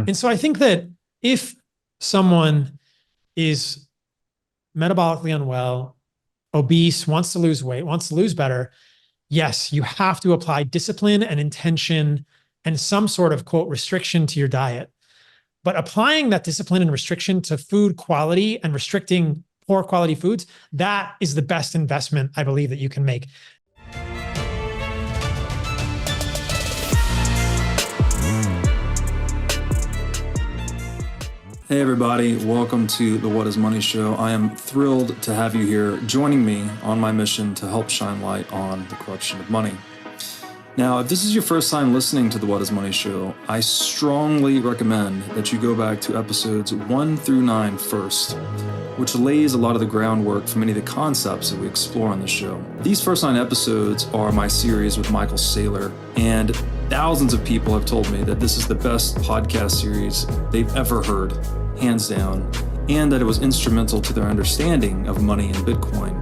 And so I think that if someone is metabolically unwell, obese, wants to lose weight, wants to lose better, yes, you have to apply discipline and intention and some sort of, quote, restriction to your diet. But applying that discipline and restriction to food quality and restricting poor quality foods, that is the best investment I believe that you can make. Hey everybody, welcome to the What is Money Show. I am thrilled to have you here joining me on my mission to help shine light on the corruption of money. Now, if this is your first time listening to the What is Money Show, I strongly recommend that you go back to episodes 1 through 9 first, which lays a lot of the groundwork for many of the concepts that we explore on the show. These first 9 episodes are my series with Michael Saylor, and thousands of people have told me that this is the best podcast series they've ever heard, hands down, and that it was instrumental to their understanding of money and Bitcoin.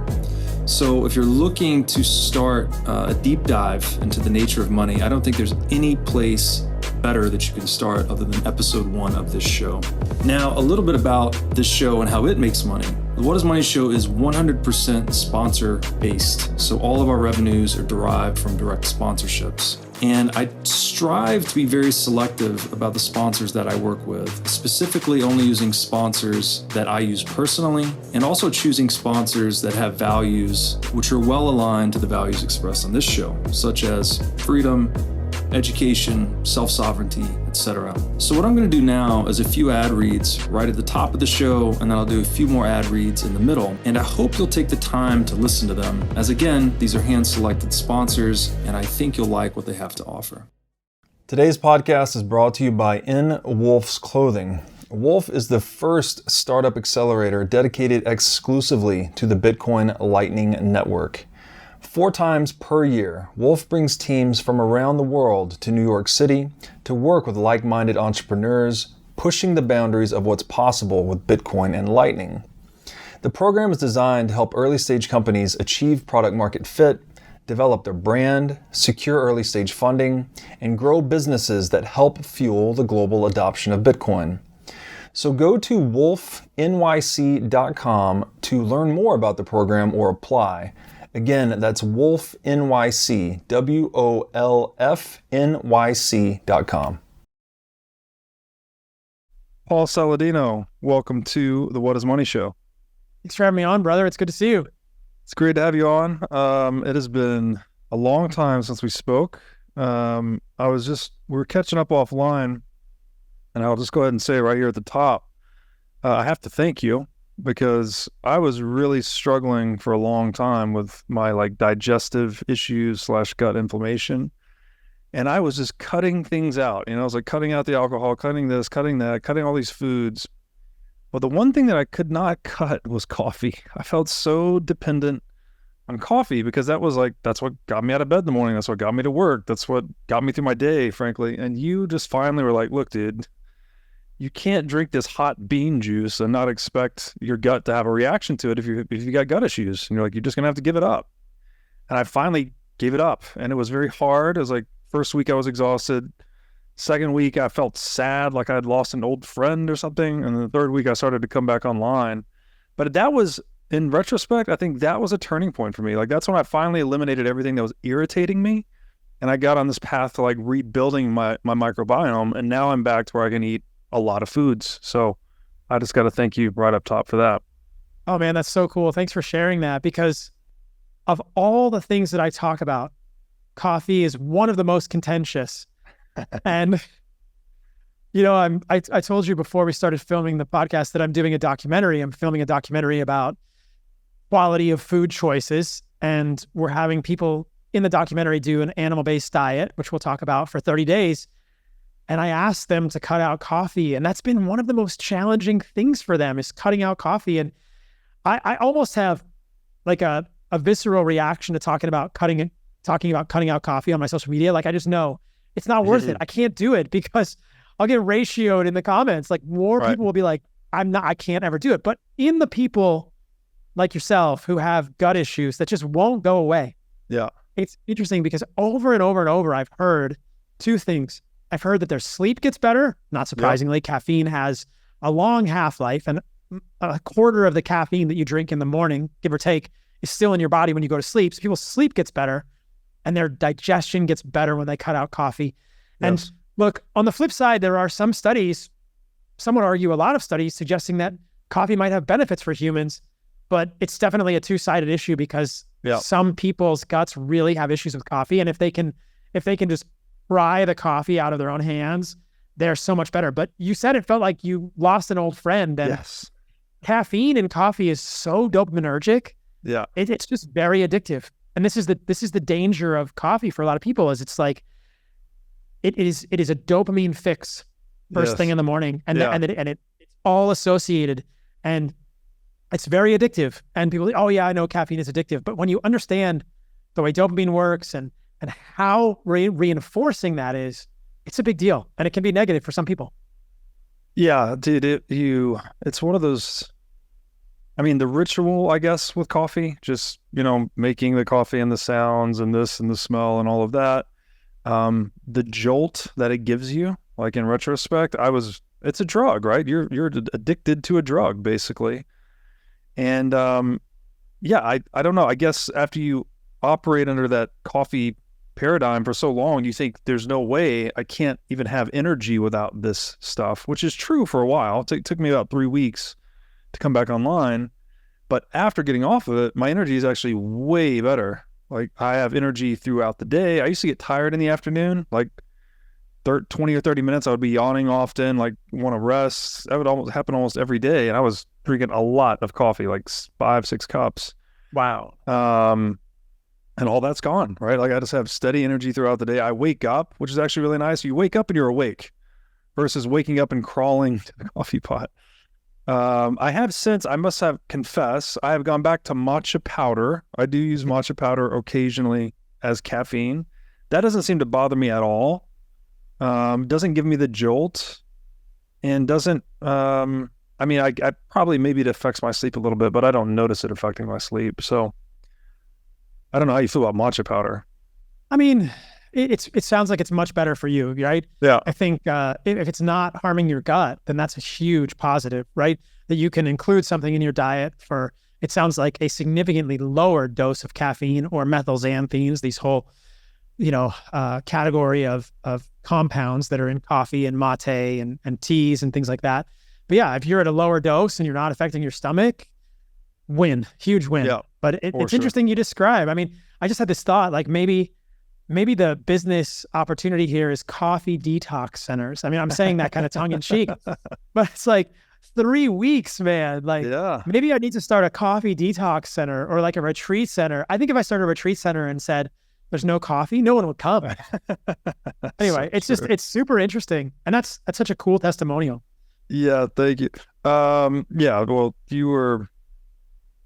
So if you're looking to start a deep dive into the nature of money, I don't think there's any place better that you can start other than episode 1 of this show. Now, a little bit about this show and how it makes money. The What is Money Show is 100% sponsor based. So all of our revenues are derived from direct sponsorships. And I strive to be very selective about the sponsors that I work with, specifically only using sponsors that I use personally, and also choosing sponsors that have values which are well aligned to the values expressed on this show, such as freedom, education, self-sovereignty, etc. So what I'm going to do now is a few ad reads right at the top of the show, and then I'll do a few more ad reads in the middle. And I hope you'll take the time to listen to them, as again, these are hand-selected sponsors, and I think you'll like what they have to offer. Today's podcast is brought to you by Wolf's Clothing. Wolf is the first startup accelerator dedicated exclusively to the Bitcoin Lightning Network. 4 times per year, Wolf brings teams from around the world to New York City to work with like-minded entrepreneurs, pushing the boundaries of what's possible with Bitcoin and Lightning. The program is designed to help early-stage companies achieve product-market fit, develop their brand, secure early-stage funding, and grow businesses that help fuel the global adoption of Bitcoin. So go to wolfnyc.com to learn more about the program or apply. Again, that's WolfNYC, WOLFNYC.com. Paul Saladino, welcome to the What is Money Show. Thanks for having me on, brother. It's good to see you. It's great to have you on. It has been a long time since we spoke. We were catching up offline, and I'll just go ahead and say right here at the top, I have to thank you, because I was really struggling for a long time with my digestive issues / gut inflammation. And I was just cutting things out. I was cutting out the alcohol, cutting this, cutting that, cutting all these foods. But the one thing that I could not cut was coffee. I felt so dependent on coffee because that's what got me out of bed in the morning. That's what got me to work. That's what got me through my day, frankly. And you just finally were like, look, dude, you can't drink this hot bean juice and not expect your gut to have a reaction to it if you got gut issues. And you're just going to have to give it up. And I finally gave it up. And it was very hard. It was first week I was exhausted. Second week I felt sad, like I had lost an old friend or something. And the third week I started to come back online. But that was, in retrospect, I think that was a turning point for me. That's when I finally eliminated everything that was irritating me. And I got on this path to rebuilding my microbiome. And now I'm back to where I can eat a lot of foods. So I just got to thank you right up top for that. Oh man, that's so cool. Thanks for sharing that, because of all the things that I talk about, coffee is one of the most contentious. And I told you before we started filming the podcast that I'm doing a documentary. I'm filming a documentary about quality of food choices, and we're having people in the documentary do an animal-based diet, which we'll talk about, for 30 days. And I asked them to cut out coffee. And that's been one of the most challenging things for them, is cutting out coffee. And I almost have a visceral reaction to talking about cutting out coffee on my social media. I just know it's not worth it. I can't do it because I'll get ratioed in the comments. More people will be like, I can't ever do it. But in the people like yourself who have gut issues that just won't go away. Yeah. It's interesting because over and over and over, I've heard 2 things. I've heard that their sleep gets better. Not surprisingly, caffeine has a long half-life, and a quarter of the caffeine that you drink in the morning, give or take, is still in your body when you go to sleep. So people's sleep gets better and their digestion gets better when they cut out coffee. Yes. And look, on the flip side, there are some studies, some would argue a lot of studies, suggesting that coffee might have benefits for humans, but it's definitely a two-sided issue because some people's guts really have issues with coffee. And if they can just pry the coffee out of their own hands, they're so much better. But you said it felt like you lost an old friend, and caffeine in coffee is so dopaminergic. Yeah. It's just very addictive. And this is the danger of coffee for a lot of people, is it's like, it is a dopamine fix first thing in the morning. And it's all associated, and it's very addictive. And people, oh yeah, I know caffeine is addictive. But when you understand the way dopamine works and how reinforcing that is, it's a big deal. And it can be negative for some people. Yeah, dude, it's one of those, I mean, the ritual, I guess, with coffee, just, making the coffee and the sounds and this and the smell and all of that. The jolt that it gives you, like in retrospect, it's a drug, right? You're addicted to a drug, basically. And, I don't know. I guess after you operate under that coffee paradigm for so long, you think there's no way I can't even have energy without this stuff, which is true for a while. It took me about 3 weeks to come back online. But after getting off of it, my energy is actually way better. Like, I have energy throughout the day. I used to get tired in the afternoon, like 20 or 30 minutes. I would be yawning often, like want to rest. That would happen almost every day. And I was drinking a lot of coffee, like 5-6 cups. Wow. And all that's gone, right? Like, I just have steady energy throughout the day. I wake up, which is actually really nice. You wake up and you're awake versus waking up and crawling to the coffee pot. I must have confess, I have gone back to matcha powder. I do use matcha powder occasionally as caffeine. That doesn't seem to bother me at all. Doesn't give me the jolt, and doesn't, I probably, maybe it affects my sleep a little bit, but I don't notice it affecting my sleep. So I don't know how you feel about matcha powder. I mean, it sounds like it's much better for you, right? Yeah. I think if it's not harming your gut, then that's a huge positive, right? That you can include something in your diet for, it sounds like, a significantly lower dose of caffeine or methylxanthines, these whole, category of compounds that are in coffee and mate and teas and things like that. But yeah, if you're at a lower dose and you're not affecting your stomach, huge win. Yeah, but it's interesting you describe. I mean, I just had this thought, like maybe the business opportunity here is coffee detox centers. I mean, I'm saying that kind of tongue in cheek, but it's like 3 weeks, man. Like, maybe I need to start a coffee detox center or like a retreat center. I think if I started a retreat center and said there's no coffee, no one would come. Anyway, it's super interesting, and that's such a cool testimonial. Yeah, thank you. Well,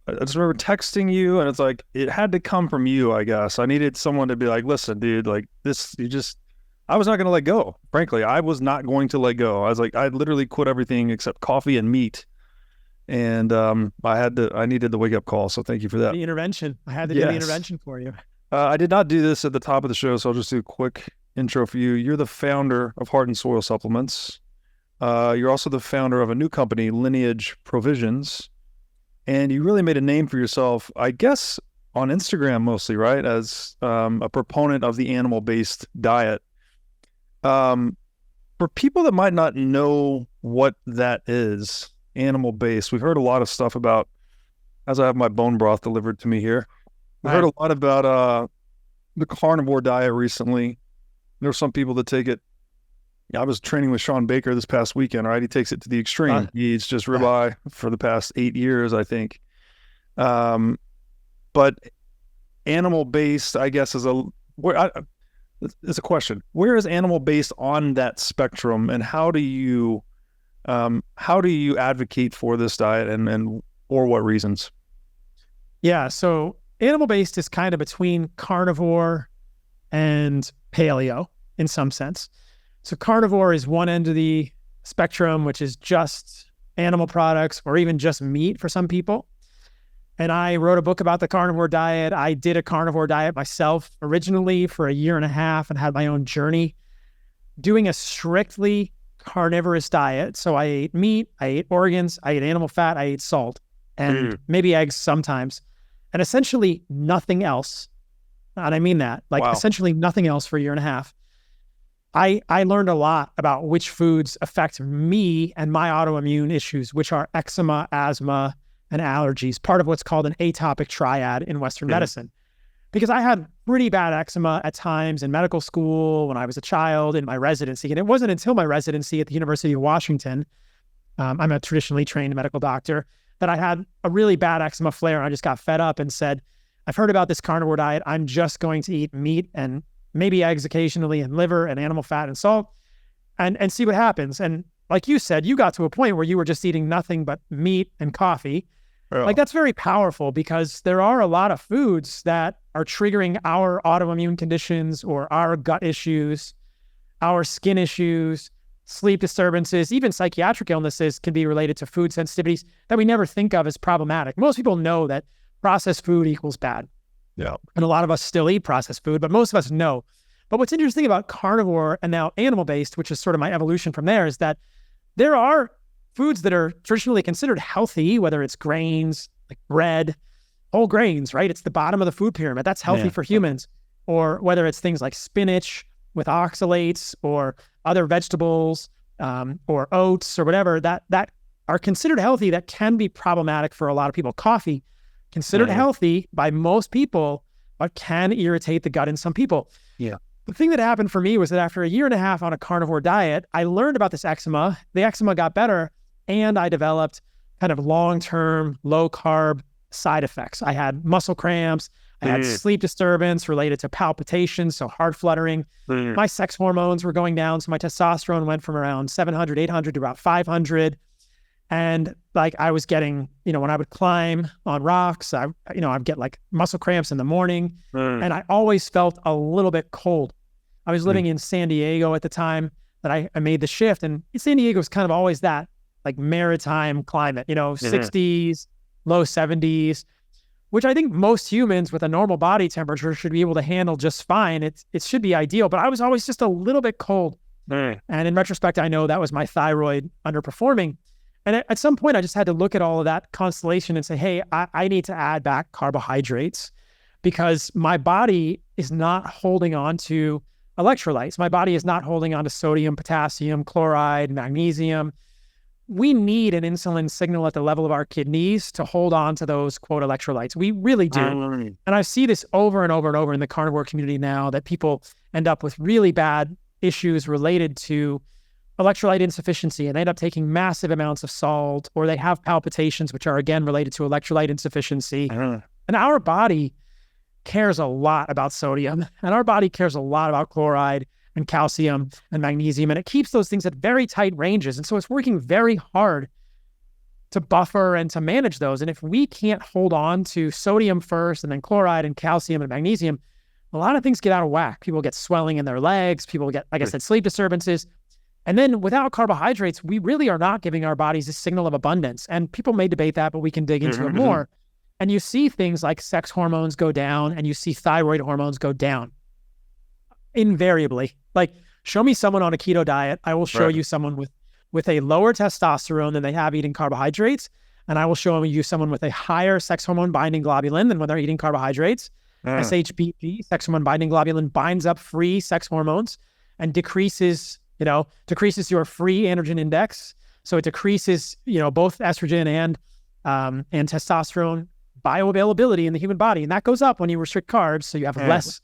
I just remember texting you, and it's like, it had to come from you, I guess. I needed someone to be like, listen, dude, like this, I was not going to let go. Frankly, I was not going to let go. I was like, I literally quit everything except coffee and meat. And I needed the wake up call. So thank you for that. The intervention. I had to do the intervention for you. I did not do this at the top of the show, so I'll just do a quick intro for you. You're the founder of Heart and Soil Supplements. You're also the founder of a new company, Lineage Provisions. And you really made a name for yourself, I guess, on Instagram mostly, right? As a proponent of the animal-based diet. For people that might not know what that is, animal-based, we've heard a lot of stuff about, as I have my bone broth delivered to me here, we've heard a lot about the carnivore diet recently. There are some people that take it. I was training with Sean Baker this past weekend, right? He takes it to the extreme. He eats just ribeye for the past 8 years, I think. But animal-based, I guess, it's a question. Where is animal-based on that spectrum, and how do you advocate for this diet, and for what reasons? Yeah, so animal-based is kind of between carnivore and paleo in some sense. So carnivore is one end of the spectrum, which is just animal products or even just meat for some people. And I wrote a book about the carnivore diet. I did a carnivore diet myself originally for 1.5 years and had my own journey. doing a strictly carnivorous diet. So I ate meat, I ate organs, I ate animal fat, I ate salt, and maybe eggs sometimes, and essentially nothing else. And I mean that, like essentially nothing else for a year and a half. I learned a lot about which foods affect me and my autoimmune issues, which are eczema, asthma, and allergies, part of what's called an atopic triad in Western medicine. Because I had pretty bad eczema at times in medical school, when I was a child, in my residency. And it wasn't until my residency at the University of Washington, I'm a traditionally trained medical doctor, that I had a really bad eczema flare. And I just got fed up and said, I've heard about this carnivore diet. I'm just going to eat meat and maybe eggs occasionally and liver and animal fat and salt and see what happens. And like you said, you got to a point where you were just eating nothing but meat and coffee. Yeah. Like that's very powerful, because there are a lot of foods that are triggering our autoimmune conditions or our gut issues, our skin issues, sleep disturbances, even psychiatric illnesses can be related to food sensitivities that we never think of as problematic. Most people know that processed food equals bad. Yeah. And a lot of us still eat processed food, but most of us know. But what's interesting about carnivore and now animal-based, which is sort of my evolution from there, is that there are foods that are traditionally considered healthy, whether it's grains, like bread, whole grains, right? It's the bottom of the food pyramid. That's healthy for humans. Or whether it's things like spinach with oxalates or other vegetables or oats or whatever that are considered healthy, that can be problematic for a lot of people. Coffee, considered healthy by most people, but can irritate the gut in some people. Yeah. The thing that happened for me was that after a year and a half on a carnivore diet, I learned about this eczema. The eczema got better, and I developed kind of long-term, low-carb side effects. I had muscle cramps. I had sleep disturbance related to palpitations, so heart fluttering. My sex hormones were going down, so my testosterone went from around 700, 800 to about 500. And like I was getting, when I would climb on rocks, I'd get like muscle cramps in the morning, and I always felt a little bit cold. I was living in San Diego at the time that I made the shift, and San Diego is kind of always that like maritime climate, 60s, low 70s, which I think most humans with a normal body temperature should be able to handle just fine. It should be ideal, but I was always just a little bit cold. And in retrospect, I know that was my thyroid underperforming. And at some point, I just had to look at all of that constellation and say, hey, I need to add back carbohydrates, because my body is not holding on to electrolytes. My body is not holding on to sodium, potassium, chloride, magnesium. We need an insulin signal at the level of our kidneys to hold on to those, quote, electrolytes. We really do. And I see this over and over and over in the carnivore community now, that people end up with really bad issues related to electrolyte insufficiency, and they end up taking massive amounts of salt, or they have palpitations, which are again related to electrolyte insufficiency. And our body cares a lot about sodium, and our body cares a lot about chloride and calcium and magnesium, and it keeps those things at very tight ranges. And so it's working very hard to buffer and to manage those. And if we can't hold on to sodium first and then chloride and calcium and magnesium, a lot of things get out of whack. People get swelling in their legs, people get, like I said, sleep disturbances. And then without carbohydrates, we really are not giving our bodies a signal of abundance. And people may debate that, but we can dig into it more. And you see things like sex hormones go down, and you see thyroid hormones go down invariably. Like, show me someone on a keto diet, I will show you someone with a lower testosterone than they have eating carbohydrates. And I will show you someone with a higher sex hormone binding globulin than when they're eating carbohydrates. SHBG, sex hormone binding globulin, binds up free sex hormones and decreases your free androgen index. So it decreases, both estrogen and testosterone bioavailability in the human body. And that goes up when you restrict carbs. So you have less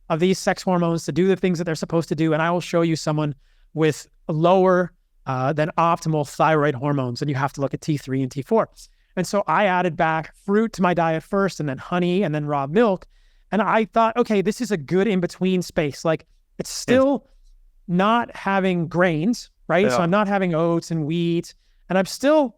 of these sex hormones to do the things that they're supposed to do. And I will show you someone with lower than optimal thyroid hormones. And you have to look at T3 and T4. And so I added back fruit to my diet first, and then honey, and then raw milk. And I thought, okay, this is a good in-between space. Like, it's still not having grains, right? So I'm not having oats and wheat, and I'm still,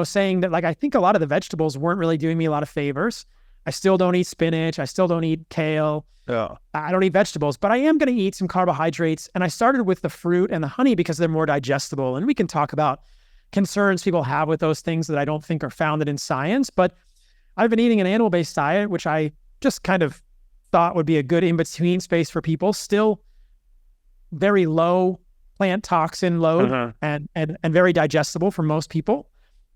saying that, like, I think a lot of the vegetables weren't really doing me a lot of favors. I still don't eat spinach. I still don't eat kale. I don't eat vegetables, but I am going to eat some carbohydrates. And I started with the fruit and the honey because they're more digestible. And we can talk about concerns people have with those things that I don't think are founded in science. But I've been eating an animal-based diet, which I just kind of thought would be a good in-between space for people. Still very low plant toxin load and very digestible for most people,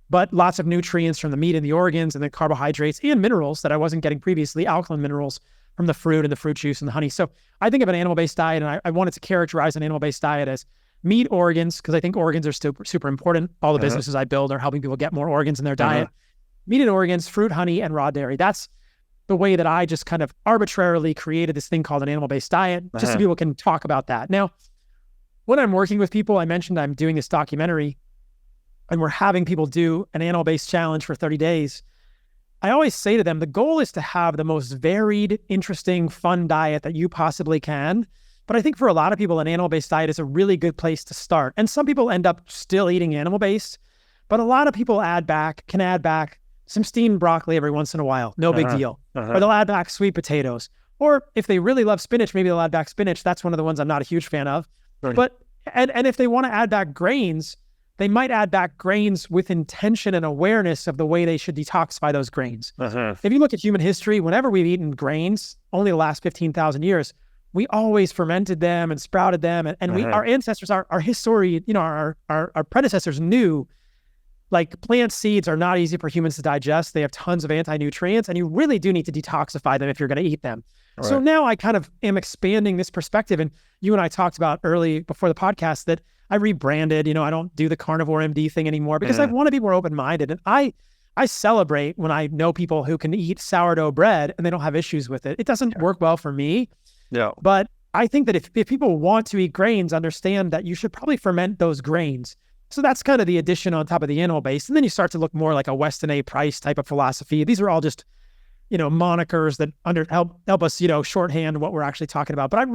but lots of nutrients from the meat and the organs, and then carbohydrates and minerals that I wasn't getting previously, alkaline minerals from the fruit and the fruit juice and the honey. So I think of an animal-based diet, and I wanted to characterize an animal-based diet as meat, organs, because I think organs are still super important. All the businesses I build are helping people get more organs in their diet. Meat and organs, fruit, honey, and raw dairy. That's the way that I just kind of arbitrarily created this thing called an animal-based diet, just so people can talk about that. Now, when I'm working with people, I mentioned I'm doing this documentary, and we're having people do an animal-based challenge for 30 days. I always say to them, the goal is to have the most varied, interesting, fun diet that you possibly can. But I think for a lot of people, an animal-based diet is a really good place to start. And some people end up still eating animal-based, but a lot of people can add back some steamed broccoli every once in a while. No big deal. Or they'll add back sweet potatoes. Or if they really love spinach, maybe they'll add back spinach. That's one of the ones I'm not a huge fan of. But and if they want to add back grains, they might add back grains with intention and awareness of the way they should detoxify those grains. If you look at human history, whenever we've eaten grains, only the last 15,000 years, we always fermented them and sprouted them. And our ancestors, our history, our predecessors knew, like, plant seeds are not easy for humans to digest. They have tons of anti-nutrients, and you really do need to detoxify them if you're going to eat them. Right. So now I kind of am expanding this perspective. And you and I talked about early before the podcast that I rebranded. I don't do the Carnivore MD thing anymore because I want to be more open-minded. And I celebrate when I know people who can eat sourdough bread and they don't have issues with it. It doesn't work well for me. Yeah. But I think that if people want to eat grains, understand that you should probably ferment those grains. So that's kind of the addition on top of the animal base. And then you start to look more like a Weston A. Price type of philosophy. These are all just, monikers that help us, shorthand what we're actually talking about. But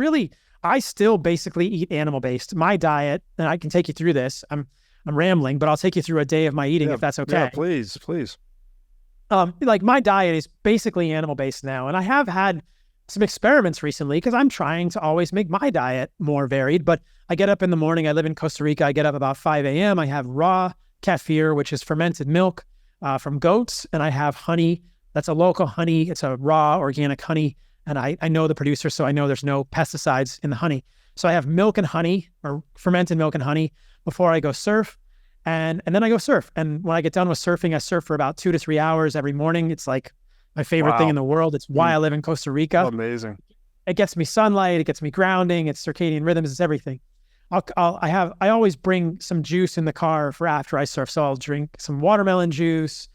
I still basically eat animal-based. My diet, and I can take you through this. I'm rambling, but I'll take you through a day of my eating if that's okay. Yeah, please. Like, my diet is basically animal-based now. And I have had some experiments recently because I'm trying to always make my diet more varied. But I get up in the morning. I live in Costa Rica. I get up about 5 a.m. I have raw kefir, which is fermented milk from goats. And I have honey. That's a local honey. It's a raw organic honey. And I know the producer, so I know there's no pesticides in the honey. So I have milk and honey, or fermented milk and honey, before I go surf. And then I go surf. And when I get done with surfing, I surf for about 2 to 3 hours every morning. It's like my favorite thing in the world. It's why I live in Costa Rica. Amazing. It gets me sunlight. It gets me grounding. It's circadian rhythms. It's everything. I always bring some juice in the car for after I surf. So I'll drink some watermelon juice,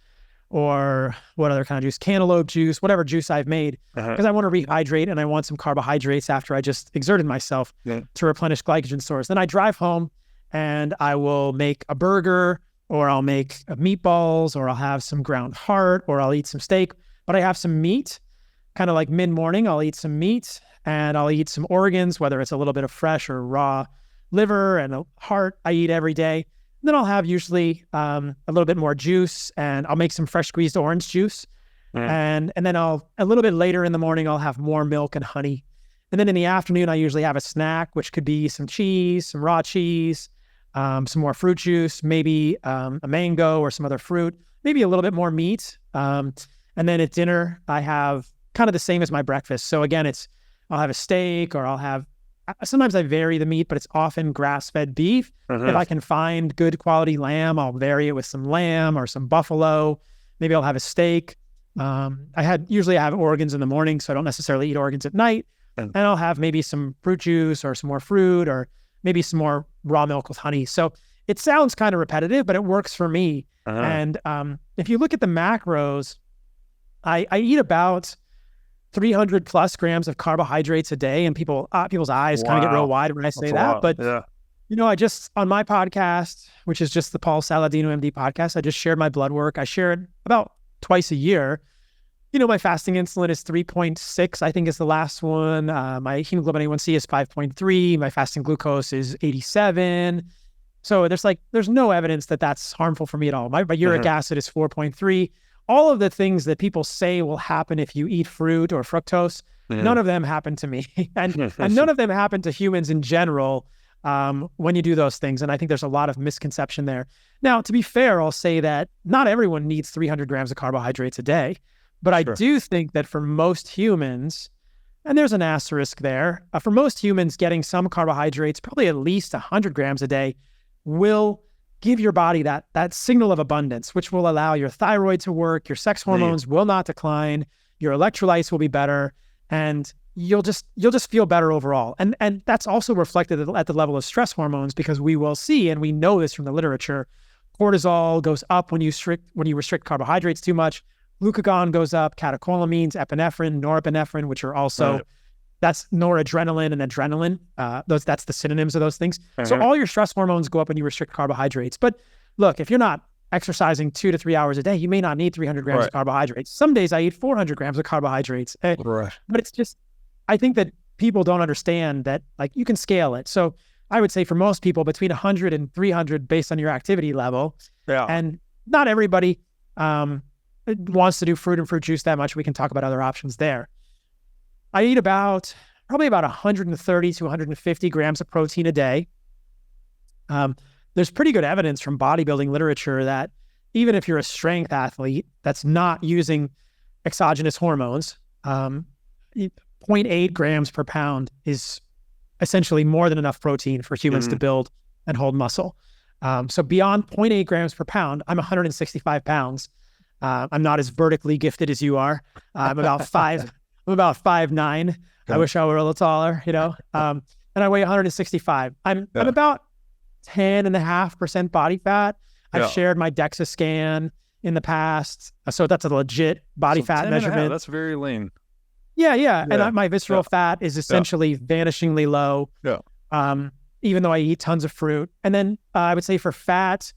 or what other kind of juice? Cantaloupe juice, whatever juice I've made, because I want to rehydrate and I want some carbohydrates after I just exerted myself to replenish glycogen stores. Then I drive home and I will make a burger, or I'll make meatballs, or I'll have some ground heart, or I'll eat some steak. But I have some meat, kind of like mid-morning. I'll eat some meat and I'll eat some organs, whether it's a little bit of fresh or raw liver and a heart I eat every day. Then I'll have usually a little bit more juice, and I'll make some fresh squeezed orange juice. And then a little bit later in the morning, I'll have more milk and honey. And then in the afternoon, I usually have a snack, which could be some cheese, some raw cheese, some more fruit juice, maybe a mango or some other fruit, maybe a little bit more meat. And then at dinner, I have kind of the same as my breakfast. So again, I'll have a steak, or sometimes I vary the meat, but it's often grass-fed beef. If I can find good quality lamb, I'll vary it with some lamb or some buffalo. Maybe I'll have a steak. Usually I have organs in the morning, so I don't necessarily eat organs at night. And I'll have maybe some fruit juice or some more fruit, or maybe some more raw milk with honey. So it sounds kind of repetitive, but it works for me. And if you look at the macros, I eat about 300 plus grams of carbohydrates a day, and people's eyes kind of get real wide when I say that. But I just, on my podcast, which is just the Paul Saladino MD podcast, I just shared my blood work. I share it about twice a year. My fasting insulin is 3.6, I think is the last one. My hemoglobin A1C is 5.3. My fasting glucose is 87. So there's no evidence that that's harmful for me at all. My uric acid is 4.3. All of the things that people say will happen if you eat fruit or fructose, none of them happen to me. and none of them happen to humans in general when you do those things. And I think there's a lot of misconception there. Now, to be fair, I'll say that not everyone needs 300 grams of carbohydrates a day. But I do think that for most humans, And there's an asterisk there. For most humans, getting some carbohydrates, probably at least 100 grams a day, will give your body that signal of abundance, which will allow your thyroid to work, your sex hormones will not decline, your electrolytes will be better, and you'll just feel better overall. And that's also reflected at the level of stress hormones, because we will see, and we know this from the literature, cortisol goes up when you restrict carbohydrates too much. Glucagon goes up, catecholamines, epinephrine, norepinephrine, which are also, that's noradrenaline and adrenaline. That's the synonyms of those things. So all your stress hormones go up when you restrict carbohydrates. But look, if you're not exercising 2 to 3 hours a day, you may not need 300 grams of carbohydrates. Some days I eat 400 grams of carbohydrates. But it's just, I think that people don't understand that, like, you can scale it. So I would say for most people, between 100 and 300 based on your activity level. And not everybody wants to do fruit and fruit juice that much. We can talk about other options there. I eat probably about 130 to 150 grams of protein a day. There's pretty good evidence from bodybuilding literature that even if you're a strength athlete that's not using exogenous hormones, 0.8 grams per pound is essentially more than enough protein for humans to build and hold muscle. So beyond 0.8 grams per pound, I'm 165 pounds. I'm not as vertically gifted as you are. I'm about 5'9". I wish I were a little taller, and I weigh 165. I'm about 10.5% body fat. I've shared my DEXA scan in the past. So that's a legit body fat measurement. That's very lean. Yeah. And my visceral fat is essentially vanishingly low. Even though I eat tons of fruit. And then I would say for fat,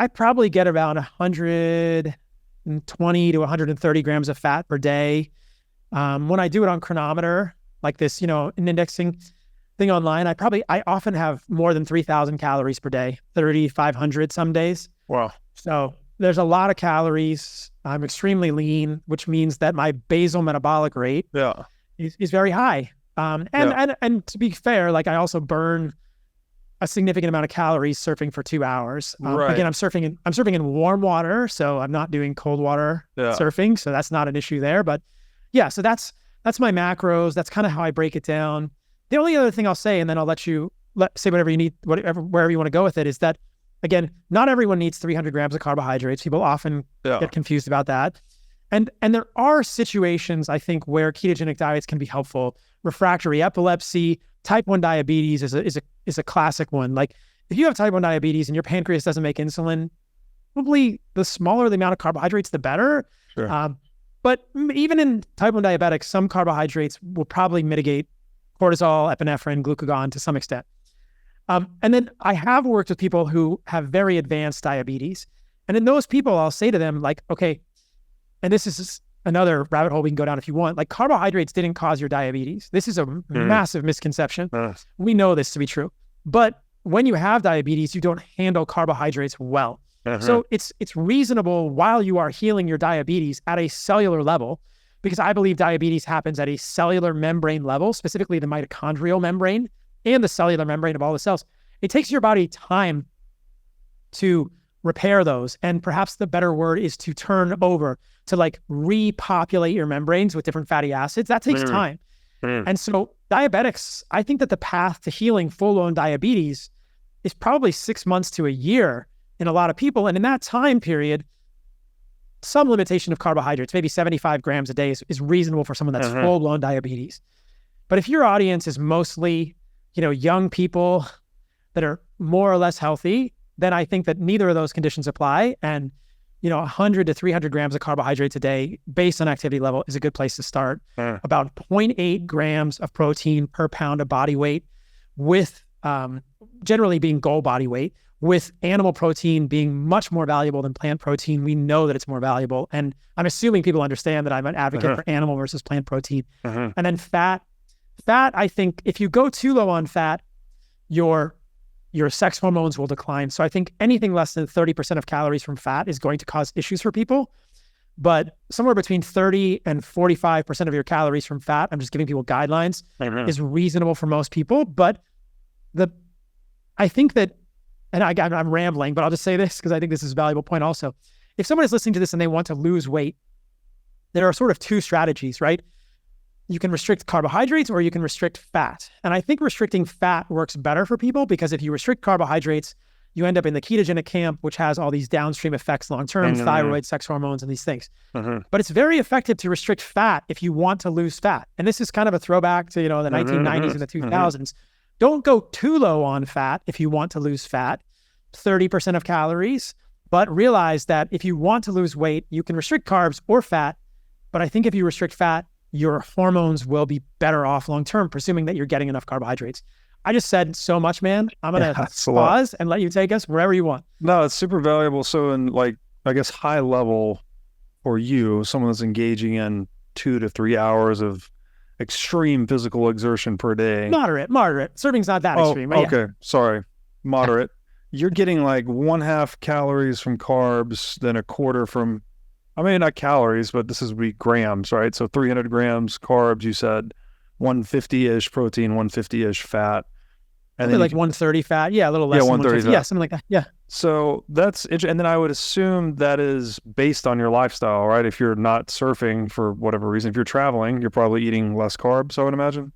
I probably get around 120 to 130 grams of fat per day. When I do it on Chronometer, like this, an indexing thing online, I often have more than 3,000 calories per day, 3,500 some days. Wow. So there's a lot of calories. I'm extremely lean, which means that my basal metabolic rate is very high. And to be fair, like, I also burn a significant amount of calories surfing for 2 hours. Again, I'm surfing in warm water, so I'm not doing cold water surfing, so that's not an issue there. But yeah, so that's my macros. That's kind of how I break it down. The only other thing I'll say, and then I'll let you say whatever you need, wherever you want to go with it, is that, again, not everyone needs 300 grams of carbohydrates. People often get confused about that. And there are situations, I think, where ketogenic diets can be helpful. Refractory epilepsy, type 1 diabetes is a classic one. Like, if you have type 1 diabetes and your pancreas doesn't make insulin, probably the smaller the amount of carbohydrates, the better. But even in type 1 diabetics, some carbohydrates will probably mitigate cortisol, epinephrine, glucagon to some extent. And then I have worked with people who have very advanced diabetes. And in those people, I'll say to them, like, okay, and this is another rabbit hole we can go down if you want, like, carbohydrates didn't cause your diabetes. This is a massive misconception. We know this to be true. But when you have diabetes, you don't handle carbohydrates well. So it's reasonable, while you are healing your diabetes at a cellular level, because I believe diabetes happens at a cellular membrane level, specifically the mitochondrial membrane and the cellular membrane of all the cells. It takes your body time to repair those. And perhaps the better word is to turn over, to like repopulate your membranes with different fatty acids. That takes time. And so diabetics, I think that the path to healing full-blown diabetes is probably 6 months to a year in a lot of people. And in that time period, some limitation of carbohydrates, maybe 75 grams a day is reasonable for someone that's full-blown diabetes. But if your audience is mostly, young people that are more or less healthy, then I think that neither of those conditions apply. And, 100 to 300 grams of carbohydrates a day based on activity level is a good place to start. About 0.8 grams of protein per pound of body weight, with generally being goal body weight, with animal protein being much more valuable than plant protein. We know that it's more valuable. And I'm assuming people understand that I'm an advocate for animal versus plant protein. And then fat, I think if you go too low on fat, your sex hormones will decline. So I think anything less than 30% of calories from fat is going to cause issues for people. But somewhere between 30 and 45% of your calories from fat, I'm just giving people guidelines, is reasonable for most people. But I think that, and I'm rambling, but I'll just say this because I think this is a valuable point also. If someone is listening to this and they want to lose weight, there are sort of two strategies, right? you can restrict carbohydrates or you can restrict fat. And I think restricting fat works better for people because if you restrict carbohydrates, you end up in the ketogenic camp, which has all these downstream effects long-term, thyroid, sex hormones, and these things. But it's very effective to restrict fat if you want to lose fat. And this is kind of a throwback to, the 1990s and the 2000s. Don't go too low on fat if you want to lose fat, 30% of calories. But realize that if you want to lose weight, you can restrict carbs or fat. But I think if you restrict fat, your hormones will be better off long-term, presuming that you're getting enough carbohydrates. I just said so much, man. I'm going to pause and let you take us wherever you want. No, it's super valuable. So in I guess high level for you, someone that's engaging in 2 to 3 hours of extreme physical exertion per day. Moderate. Serving's not that extreme. Okay. Sorry. Moderate. You're getting like 1/2 calories from carbs, then 1/4 from, not calories, but this is grams, right? So 300 grams carbs, you said 150-ish protein, 150-ish fat. And then like 130 fat. Yeah, a little less than 130 fat. Yeah, something like that. Yeah. So that's interesting. And then I would assume that is based on your lifestyle, right? If you're not surfing for whatever reason, if you're traveling, you're probably eating less carbs, I would imagine.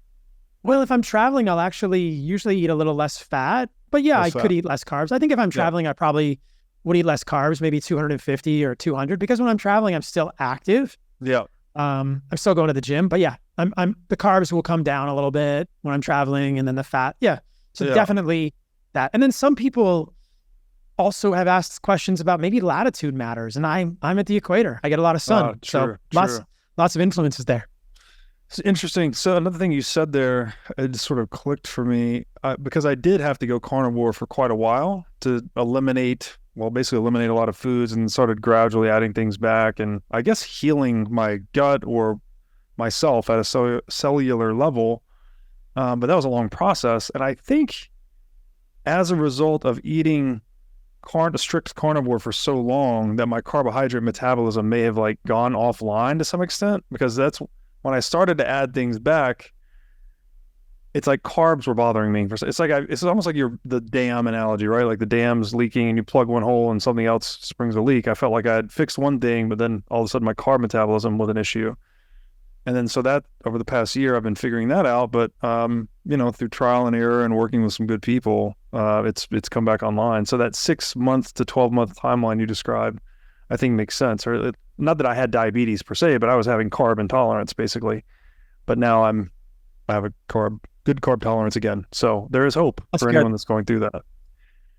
Well, if I'm traveling, I'll actually usually eat a little less fat. But yeah, I could eat less carbs. I think if I'm traveling, I probably would eat less carbs, maybe 250 or 200, because when I'm traveling, I'm still active. Yeah. I'm still going to the gym, but yeah, the carbs will come down a little bit when I'm traveling, and then the fat. Yeah. So definitely that. And then some people also have asked questions about maybe latitude matters, and I'm at the equator. I get a lot of sun. Lots of influences there. It's interesting. So another thing you said there, it just sort of clicked for me because I did have to go carnivore for quite a while to basically eliminate a lot of foods, and started gradually adding things back, and I guess healing my gut or myself at a cellular level. But that was a long process. And I think as a result of eating strict carnivore for so long, that my carbohydrate metabolism may have gone offline to some extent, because that's when I started to add things back. It's like carbs were bothering me. It's almost like the dam analogy, right? Like the dam's leaking and you plug one hole and something else springs a leak. I felt like I had fixed one thing, but then all of a sudden my carb metabolism was an issue. And then so that over the past year, I've been figuring that out. But, through trial and error and working with some good people, it's come back online. So that 6 month to 12-month timeline you described, I think makes sense. Or not that I had diabetes per se, but I was having carb intolerance basically. But now I have a good carb tolerance again. So there is hope for anyone that's going through that.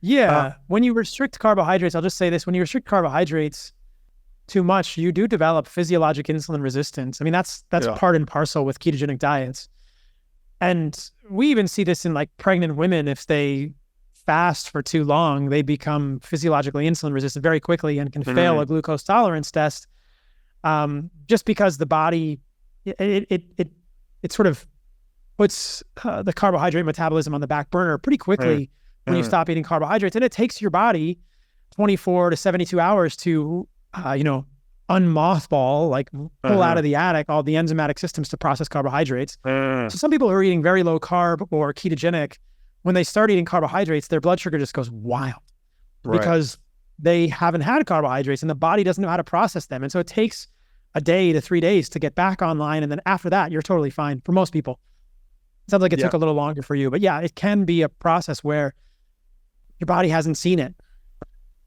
Yeah. When you restrict carbohydrates, I'll just say this, when you restrict carbohydrates too much, you do develop physiologic insulin resistance. That's part and parcel with ketogenic diets. And we even see this in pregnant women. If they fast for too long, they become physiologically insulin resistant very quickly and can fail a glucose tolerance test, just because the body, it sort of puts the carbohydrate metabolism on the back burner pretty quickly when you stop eating carbohydrates. And it takes your body 24 to 72 hours to unmothball, pull out of the attic all the enzymatic systems to process carbohydrates. So some people who are eating very low carb or ketogenic, when they start eating carbohydrates, their blood sugar just goes wild because they haven't had carbohydrates and the body doesn't know how to process them. And so it takes a day to 3 days to get back online. And then after that, you're totally fine for most people. It sounds like it took a little longer for you, but yeah, it can be a process where your body hasn't seen it.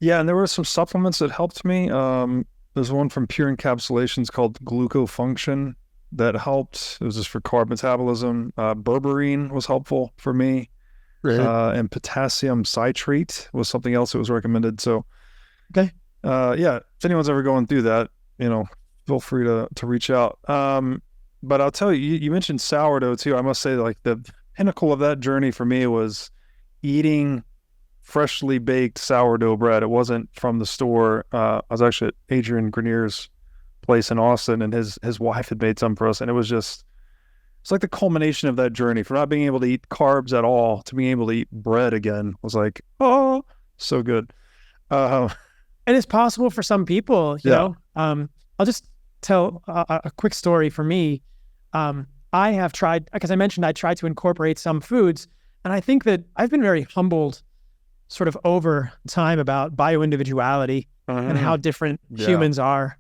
Yeah, and there were some supplements that helped me. There's one from Pure Encapsulations called Glucofunction that helped. It was just for carb metabolism. Berberine was helpful for me. And potassium citrate was something else that was recommended. So, if anyone's ever going through that, feel free to reach out. But I'll tell you, you mentioned sourdough too. I must say, the pinnacle of that journey for me was eating freshly baked sourdough bread. It wasn't from the store. I was actually at Adrian Grenier's place in Austin, and his wife had made some for us, and it's like the culmination of that journey from not being able to eat carbs at all to being able to eat bread again was so good. And it's possible for some people, you know. I'll just tell a quick story for me. I have tried, because I mentioned I tried to incorporate some foods, and I think that I've been very humbled sort of over time about bioindividuality and how different humans are.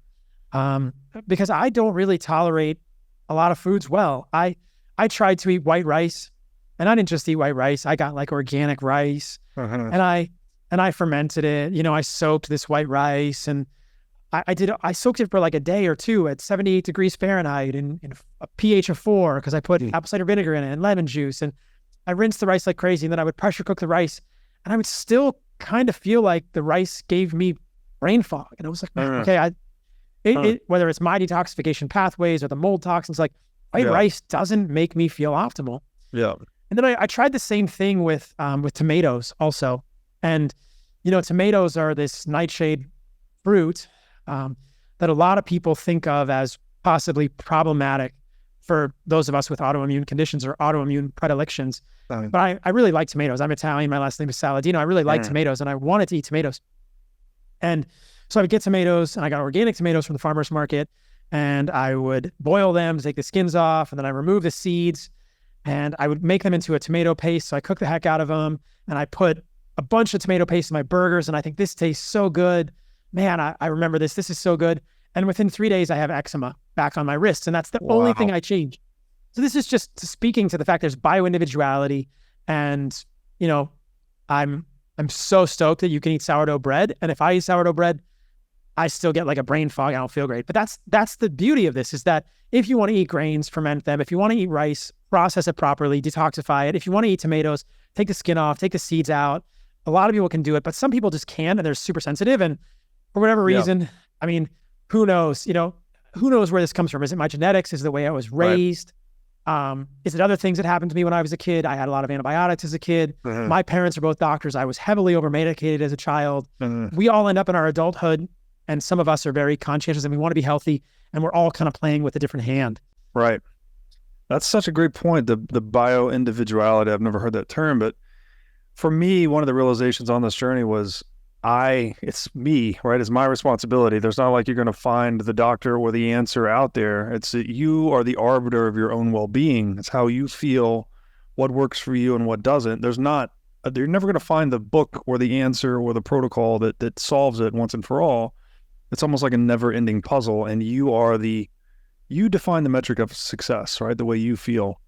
Because I don't really tolerate a lot of foods well. I tried to eat white rice, and I didn't just eat white rice. I got like organic rice, and I fermented it. I soaked this white rice, and I soaked it for like a day or two at 78 degrees Fahrenheit in a pH of 4 because I put apple cider vinegar in it and lemon juice, and I rinsed the rice like crazy, and then I would pressure cook the rice, and I would still kind of feel like the rice gave me brain fog. And I was like, okay, whether it's my detoxification pathways or the mold toxins, like white rice doesn't make me feel optimal. Yeah. And then I tried the same thing with tomatoes also. And, tomatoes are this nightshade fruit that a lot of people think of as possibly problematic for those of us with autoimmune conditions or autoimmune predilections. But I really like tomatoes. I'm Italian. My last name is Saladino. I really like tomatoes, and I wanted to eat tomatoes. And so I would get tomatoes, and I got organic tomatoes from the farmer's market, and I would boil them to take the skins off, and then I remove the seeds, and I would make them into a tomato paste. So I cook the heck out of them, and I put a bunch of tomato paste in my burgers, and I think this tastes so good. Man, I remember this. This is so good. And within 3 days, I have eczema back on my wrists, and that's the only thing I changed. So this is just speaking to the fact there's bioindividuality, and I'm so stoked that you can eat sourdough bread. And if I eat sourdough bread, I still get like a brain fog. I don't feel great. But that's the beauty of this, is that if you want to eat grains, ferment them. If you want to eat rice, process it properly, detoxify it. If you want to eat tomatoes, take the skin off, take the seeds out. A lot of people can do it, but some people just can't, and they're super sensitive. And for whatever reason, I mean, who knows? Who knows where this comes from? Is it my genetics? Is it the way I was raised? Is it other things that happened to me when I was a kid? I had a lot of antibiotics as a kid. My parents are both doctors. I was heavily over-medicated as a child. We all end up in our adulthood, and some of us are very conscientious and we want to be healthy, and we're all kind of playing with a different hand. Right. That's such a great point, the bio-individuality. I've never heard that term, but for me, one of the realizations on this journey was it's me, right? It's my responsibility. There's not like you're going to find the doctor or the answer out there. It's that you are the arbiter of your own well-being. It's how you feel, what works for you and what doesn't. You're never going to find the book or the answer or the protocol that solves it once and for all. It's almost like a never-ending puzzle, and you define the metric of success, right? The way you feel.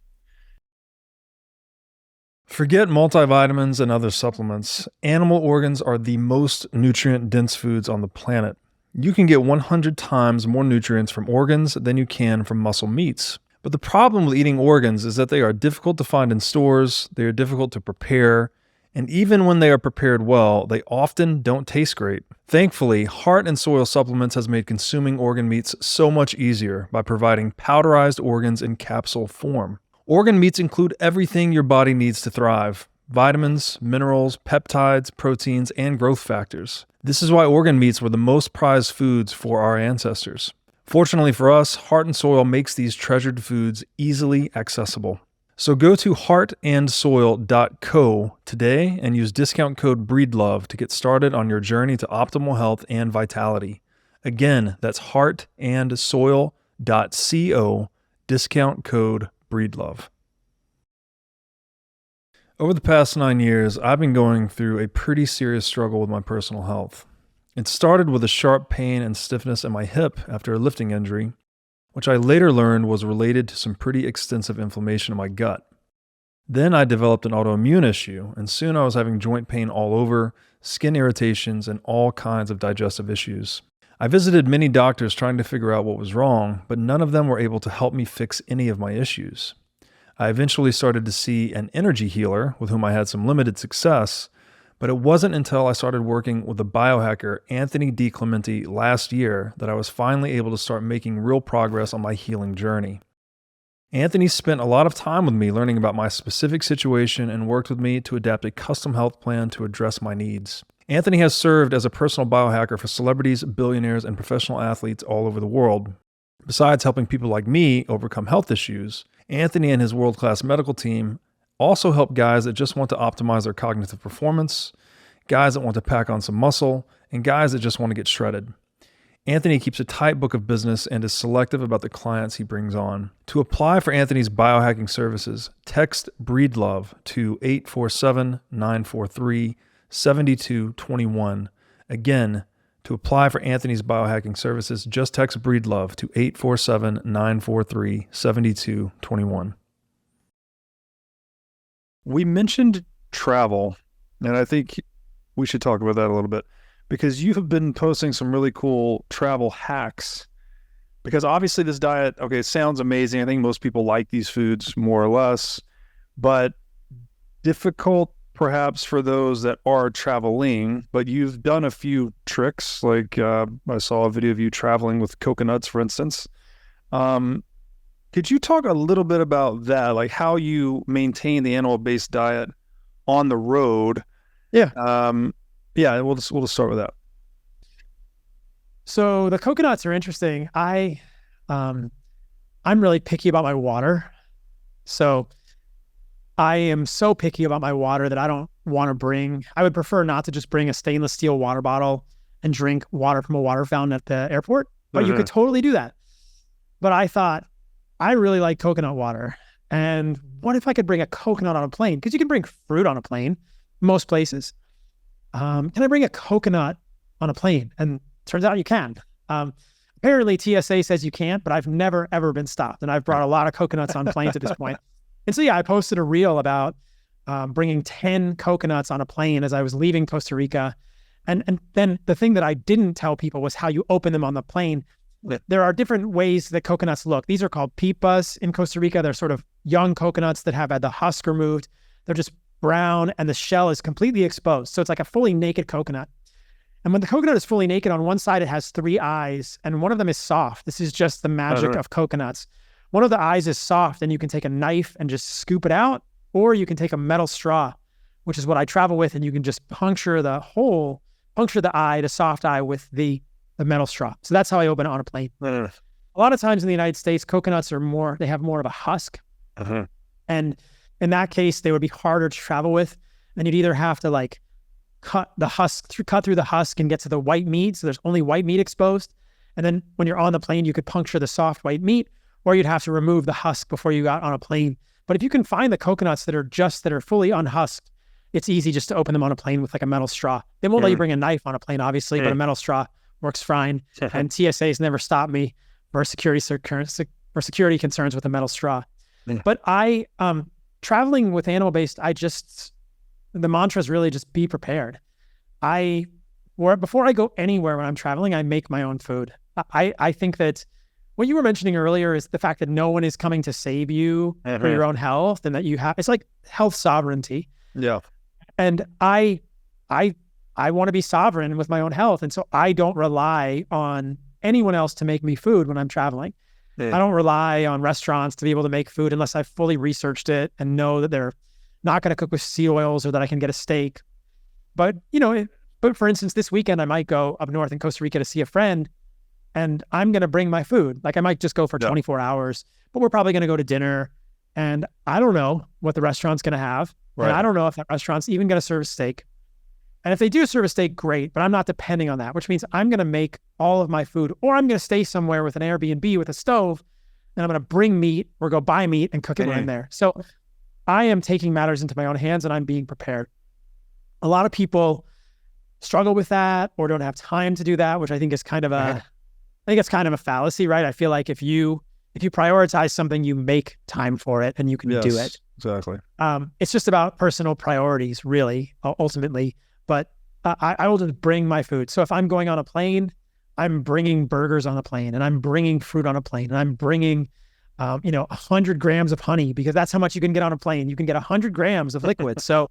Forget multivitamins and other supplements. Animal organs are the most nutrient-dense foods on the planet. You can get 100 times more nutrients from organs than you can from muscle meats. But the problem with eating organs is that they are difficult to find in stores, they are difficult to prepare, and even when they are prepared well, they often don't taste great. Thankfully, Heart and Soil Supplements has made consuming organ meats so much easier by providing powderized organs in capsule form. Organ meats include everything your body needs to thrive: vitamins, minerals, peptides, proteins, and growth factors. This is why organ meats were the most prized foods for our ancestors. Fortunately for us, Heart and Soil makes these treasured foods easily accessible. So go to heartandsoil.co today and use discount code BREEDLOVE to get started on your journey to optimal health and vitality. Again, that's heartandsoil.co, discount code BREEDLOVE. Over the past 9 years, I've been going through a pretty serious struggle with my personal health. It started with a sharp pain and stiffness in my hip after a lifting injury, which I later learned was related to some pretty extensive inflammation in my gut. Then I developed an autoimmune issue, and soon I was having joint pain all over, skin irritations, and all kinds of digestive issues. I visited many doctors trying to figure out what was wrong, but none of them were able to help me fix any of my issues. I eventually started to see an energy healer with whom I had some limited success, but it wasn't until I started working with the biohacker Anthony DiClementi last year that I was finally able to start making real progress on my healing journey. Anthony spent a lot of time with me learning about my specific situation and worked with me to adapt a custom health plan to address my needs. Anthony has served as a personal biohacker for celebrities, billionaires, and professional athletes all over the world. Besides helping people like me overcome health issues, Anthony and his world-class medical team also help guys that just want to optimize their cognitive performance, guys that want to pack on some muscle, and guys that just want to get shredded. Anthony keeps a tight book of business and is selective about the clients he brings on. To apply for Anthony's biohacking services, text BREEDLOVE to 847-943-7221. Again, To apply for Anthony's biohacking services, just text Breedlove to 847-943-7221. We mentioned travel, and I think we should talk about that a little bit, because you have been posting some really cool travel hacks. Because obviously this diet, okay, it sounds amazing. I think most people like these foods more or less, but difficult perhaps for those that are traveling. But you've done a few tricks, like I saw a video of you traveling with coconuts, for instance. Could you talk a little bit about that, like how you maintain the animal-based diet on the road? Yeah. We'll just start with that. So the coconuts are interesting. I'm really picky about my water. So I am so picky about my water that I don't want to I would prefer not to just bring a stainless steel water bottle and drink water from a water fountain at the airport, but you could totally do that. But I thought, I really like coconut water. And what if I could bring a coconut on a plane? Because you can bring fruit on a plane, most places. Can I bring a coconut on a plane? And turns out you can. Apparently TSA says you can't, but I've never, ever been stopped. And I've brought a lot of coconuts on planes at this point. And so, yeah, I posted a reel about bringing 10 coconuts on a plane as I was leaving Costa Rica. And then the thing that I didn't tell people was how you open them on the plane. There are different ways that coconuts look. These are called pipas in Costa Rica. They're sort of young coconuts that have had the husk removed. They're just brown and the shell is completely exposed. So it's like a fully naked coconut. And when the coconut is fully naked, on one side, it has 3 eyes and one of them is soft. This is just the magic of coconuts. One of the eyes is soft and you can take a knife and just scoop it out, or you can take a metal straw, which is what I travel with, and you can just puncture the eye, the soft eye, with the metal straw. So that's how I open it on a plane. A lot of times in the United States, coconuts they have more of a husk. And in that case, they would be harder to travel with. And you'd either have to like cut through the husk and get to the white meat. So there's only white meat exposed. And then when you're on the plane, you could puncture the soft white meat, or you'd have to remove the husk before you got on a plane. But if you can find the coconuts that are fully unhusked, it's easy just to open them on a plane with like a metal straw. They won't let you bring a knife on a plane, obviously, but a metal straw works fine. And TSA's never stopped me for security concerns with a metal straw. But traveling with animal-based, the mantra is really just be prepared. Before I go anywhere when I'm traveling, I make my own food. I think that what you were mentioning earlier is the fact that no one is coming to save you for your own health, and that it's like health sovereignty. Yeah. And I want to be sovereign with my own health. And so I don't rely on anyone else to make me food when I'm traveling. I don't rely on restaurants to be able to make food unless I've fully researched it and know that they're not going to cook with sea oils, or that I can get a steak. But, but for instance, this weekend, I might go up north in Costa Rica to see a friend, and I'm going to bring my food. Like I might just go for 24 hours, but we're probably going to go to dinner, and I don't know what the restaurant's going to have. Right. And I don't know if that restaurant's even going to serve a steak. And if they do serve a steak, great, but I'm not depending on that, which means I'm going to make all of my food, or I'm going to stay somewhere with an Airbnb with a stove, and I'm going to bring meat or go buy meat and cook it when I'm there. So I am taking matters into my own hands, and I'm being prepared. A lot of people struggle with that or don't have time to do that, which I think is kind of I think it's kind of a fallacy, right? I feel like if you prioritize something, you make time for it and you can do it. Exactly. It's just about personal priorities, really, ultimately. But I will just bring my food. So if I'm going on a plane, I'm bringing burgers on a plane, and I'm bringing fruit on a plane, and I'm bringing 100 grams of honey, because that's how much you can get on a plane. You can get 100 grams of liquid. So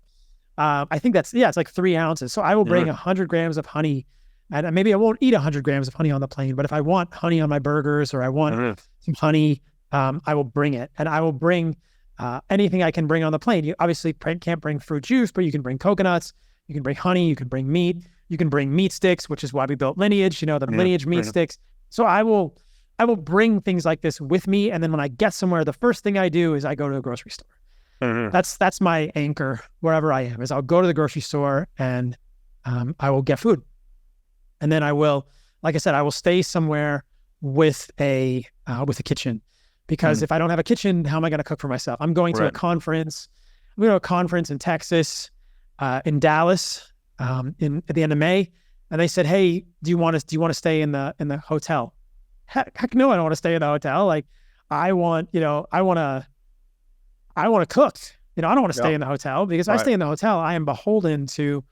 I think it's like 3 ounces. So I will bring 100 grams of honey, and maybe I won't eat 100 grams of honey on the plane, but if I want honey on my burgers, or I want some honey, I will bring it. And I will bring anything I can bring on the plane. You obviously can't bring fruit juice, but you can bring coconuts, you can bring honey, you can bring meat, you can bring meat sticks, which is why we built Lineage, the Lineage meat sticks. So I will bring things like this with me. And then when I get somewhere, the first thing I do is I go to a grocery store. That's my anchor wherever I am, is I'll go to the grocery store and I will get food. And then I will, like I said, I will stay somewhere with a kitchen, because if I don't have a kitchen, how am I going to cook for myself? I'm going to a conference. I'm going to a conference in Texas, in Dallas, at the end of May. And they said, "Hey, do you want to stay in the hotel?" Heck no, I don't want to stay in the hotel. Like I want to cook. I don't want to stay in the hotel, because if I stay in the hotel, I am beholden to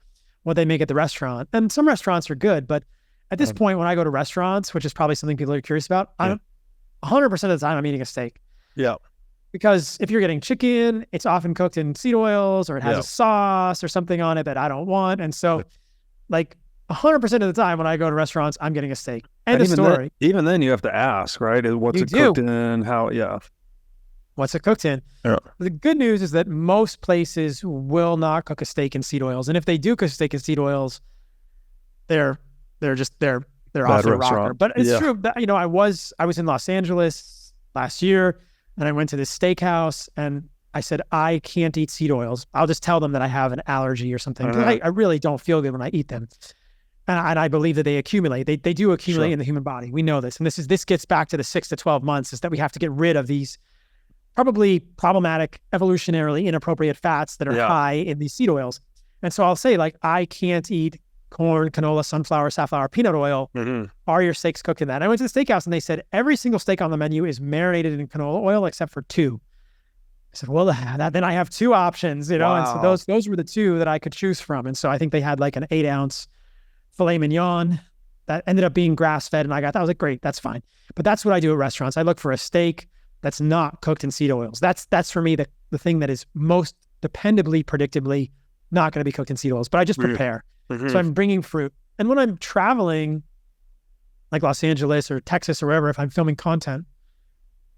what they make at the restaurant. And some restaurants are good, but at this point, when I go to restaurants, which is probably something people are curious about, I'm 100% of the time I'm eating a steak. Yeah. Because if you're getting chicken, it's often cooked in seed oils, or it has a sauce or something on it that I don't want. And so like 100% of the time when I go to restaurants, I'm getting a steak. End of story. Even then you have to ask, right? What's it cooked in? How, What's it cooked in? Yeah. The good news is that most places will not cook a steak in seed oils. And if they do cook a steak in seed oils, they're off their rocker. But it's true that, I was in Los Angeles last year, and I went to this steakhouse, and I said, I can't eat seed oils. I'll just tell them that I have an allergy or something. I really don't feel good when I eat them. And I believe that they accumulate. They do accumulate in the human body. We know this. And this gets back to the 6 to 12 months, is that we have to get rid of these probably problematic, evolutionarily inappropriate fats that are high in these seed oils. And so I'll say, like, I can't eat corn, canola, sunflower, safflower, peanut oil. Are your steaks cooked in that? And I went to the steakhouse, and they said every single steak on the menu is marinated in canola oil except for 2. I said, well, then I have 2 options, Wow. And so those were the 2 that I could choose from. And so I think they had like an 8-ounce filet mignon that ended up being grass-fed, and I was like, great, that's fine. But that's what I do at restaurants. I look for a steak that's not cooked in seed oils. That's for me the thing that is most dependably, predictably not going to be cooked in seed oils. But I just prepare. So I'm bringing fruit. And when I'm traveling, like Los Angeles or Texas or wherever, if I'm filming content,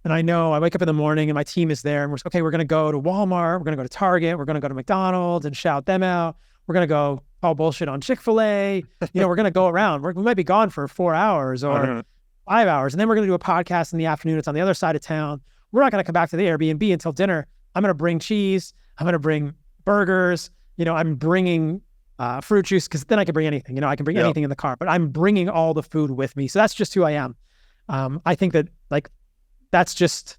and I know I wake up in the morning and my team is there, and we're going to go to Walmart, we're going to go to Target, we're going to go to McDonald's and shout them out. We're going to go all bullshit on Chick-fil-A. We're going to go around. We might be gone for 4 hours or 5 hours. And then we're going to do a podcast in the afternoon. It's on the other side of town. We're not going to come back to the Airbnb until dinner. I'm going to bring cheese. I'm going to bring burgers. I'm bringing fruit juice, because then I can bring anything. I can bring anything in the car, but I'm bringing all the food with me. So that's just who I am. I think that, like, that's just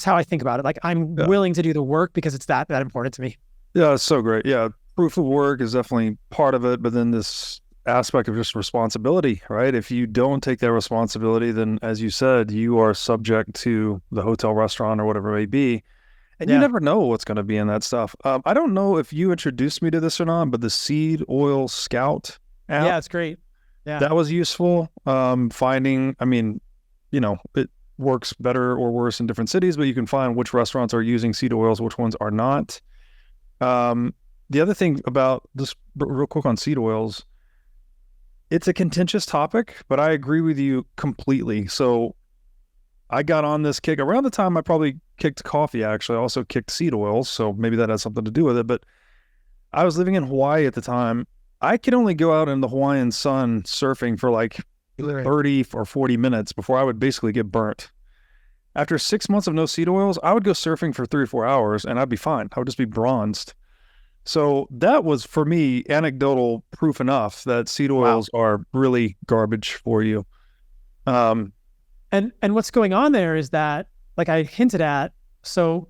how I think about it. Like, I'm willing to do the work because it's that important to me. Yeah, it's so great. Yeah, proof of work is definitely part of it, but then this aspect of just responsibility, right? If you don't take that responsibility, then, as you said, you are subject to the hotel, restaurant, or whatever it may be. And you never know what's going to be in that stuff. I don't know if you introduced me to this or not, but the Seed Oil Scout app. Yeah, it's great. Yeah. That was useful. Finding, it works better or worse in different cities, but you can find which restaurants are using seed oils, which ones are not. The other thing about this, real quick on seed oils, it's a contentious topic, but I agree with you completely. So I got on this kick around the time I probably kicked coffee, actually. I also kicked seed oils, so maybe that has something to do with it. But I was living in Hawaii at the time. I could only go out in the Hawaiian sun surfing for like 30 or 40 minutes before I would basically get burnt. After 6 months of no seed oils, I would go surfing for 3 or 4 hours and I'd be fine. I would just be bronzed. So that was, for me, anecdotal proof enough that seed oils are really garbage for you. And what's going on there is that, like I hinted at, so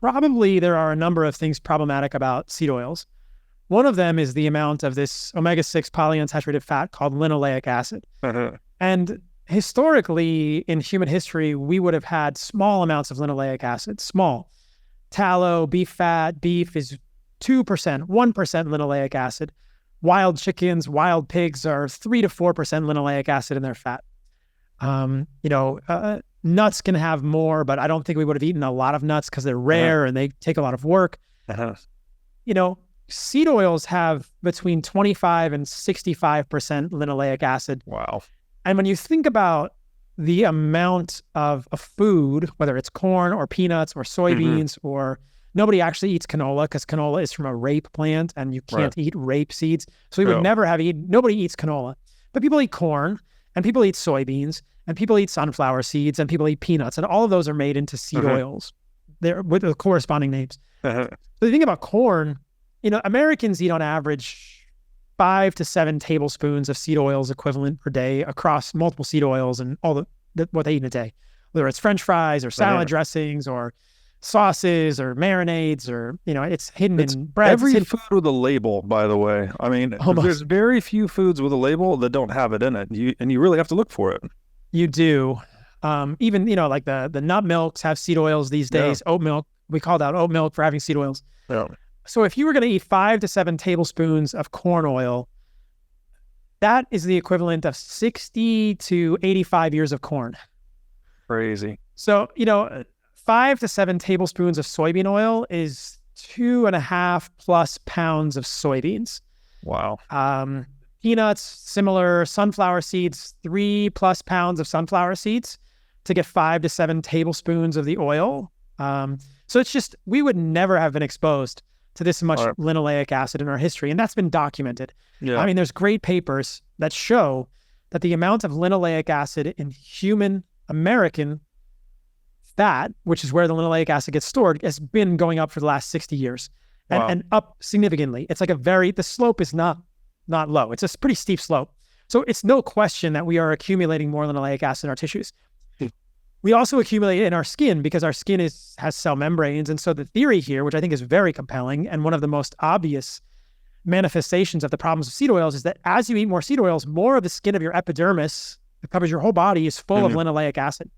probably there are a number of things problematic about seed oils. One of them is the amount of this omega-6 polyunsaturated fat called linoleic acid. And historically, in human history, we would have had small amounts of linoleic acid, small. Tallow, beef fat, beef is 2%, 1% linoleic acid. Wild chickens, wild pigs are 3 to 4% linoleic acid in their fat. Nuts can have more, but I don't think we would have eaten a lot of nuts because they're rare and they take a lot of work. Seed oils have between 25 and 65% linoleic acid. Wow. And when you think about the amount of food, whether it's corn or peanuts or soybeans, or nobody actually eats canola because canola is from a rape plant and you can't eat rape seeds. So we would never have nobody eats canola, but people eat corn and people eat soybeans and people eat sunflower seeds and people eat peanuts, and all of those are made into seed oils. They're with the corresponding names. So the thing about corn, Americans eat on average 5 to 7 tablespoons of seed oils equivalent per day across multiple seed oils and all what they eat in a day, whether it's French fries or salad dressings or sauces or marinades, or, it's hidden in bread. Every food with a label, by the way. I mean, there's very few foods with a label that don't have it in it. And you really have to look for it. You do. Even, like the nut milks have seed oils these days. Oat milk, we called out oat milk for having seed oils. Yeah. So if you were going to eat 5 to 7 tablespoons of corn oil, that is the equivalent of 60 to 85 years of corn. Crazy. So, 5 to 7 tablespoons of soybean oil is 2.5 plus pounds of soybeans. Wow. Peanuts, similar. Sunflower seeds, 3 plus pounds of sunflower seeds to get 5 to 7 tablespoons of the oil. So it's just, we would never have been exposed to this much linoleic acid in our history. And that's been documented. Yeah. I mean, there's great papers that show that the amount of linoleic acid in human American fat, which is where the linoleic acid gets stored, has been going up for the last 60 years and up significantly. It's like the slope is not low. It's a pretty steep slope. So it's no question that we are accumulating more linoleic acid in our tissues. We also accumulate it in our skin because our skin has cell membranes. And so the theory here, which I think is very compelling and one of the most obvious manifestations of the problems of seed oils, is that as you eat more seed oils, more of the skin of your epidermis that covers your whole body is full of linoleic acid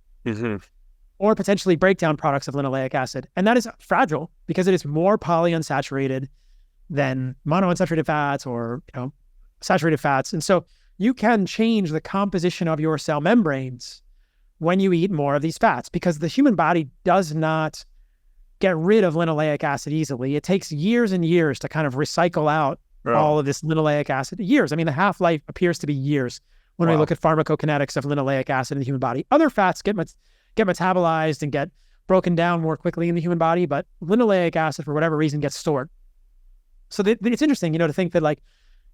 or potentially breakdown products of linoleic acid. And that is fragile because it is more polyunsaturated than monounsaturated fats or saturated fats. And so you can change the composition of your cell membranes when you eat more of these fats, because the human body does not get rid of linoleic acid easily. It takes years and years to kind of recycle out all of this linoleic acid. Years. I mean, the half-life appears to be years when we look at pharmacokinetics of linoleic acid in the human body. Other fats get metabolized and get broken down more quickly in the human body, but linoleic acid, for whatever reason, gets stored. So it's interesting, to think that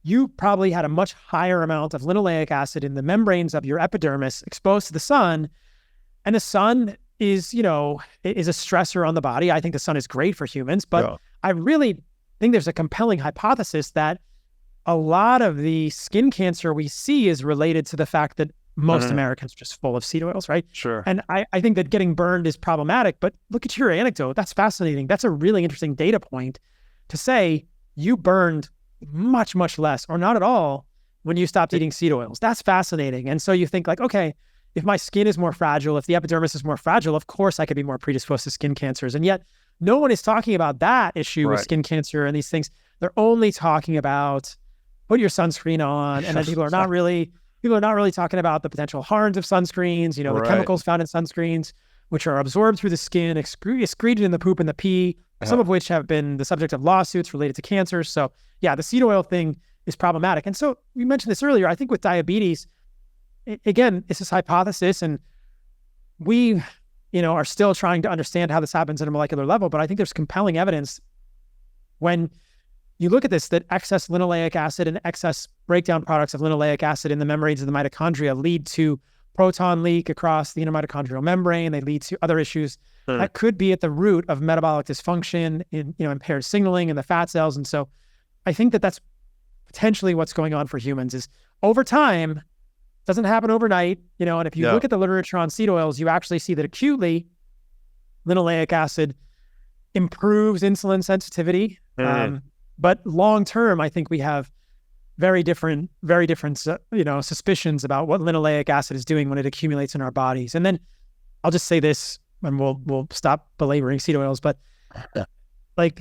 you probably had a much higher amount of linoleic acid in the membranes of your epidermis exposed to the sun. And the sun is a stressor on the body. I think the sun is great for humans, but I really think there's a compelling hypothesis that a lot of the skin cancer we see is related to the fact that most Americans are just full of seed oils, right? Sure. And I think that getting burned is problematic, but look at your anecdote. That's fascinating. That's a really interesting data point to say you burned much, much less or not at all when you stopped eating seed oils. That's fascinating. And so you think okay, if my skin is more fragile, if the epidermis is more fragile, of course I could be more predisposed to skin cancers. And yet no one is talking about that issue with skin cancer and these things. They're only talking about put your sunscreen on. And then people are not really talking about the potential harms of sunscreens, the chemicals found in sunscreens, which are absorbed through the skin, excreted in the poop and the pee, some of which have been the subject of lawsuits related to cancers. So yeah, the seed oil thing is problematic. And so we mentioned this earlier, I think with diabetes, again, it's this hypothesis, and we, are still trying to understand how this happens at a molecular level, but I think there's compelling evidence when you look at this, that excess linoleic acid and excess breakdown products of linoleic acid in the membranes of the mitochondria lead to proton leak across the intermitochondrial membrane. They lead to other issues that could be at the root of metabolic dysfunction in, impaired signaling in the fat cells. And so I think that that's potentially what's going on for humans is over time, doesn't happen overnight, and if you look at the literature on seed oils, you actually see that acutely linoleic acid improves insulin sensitivity. But long-term, I think we have very different, suspicions about what linoleic acid is doing when it accumulates in our bodies. And then I'll just say this, and we'll stop belaboring seed oils, but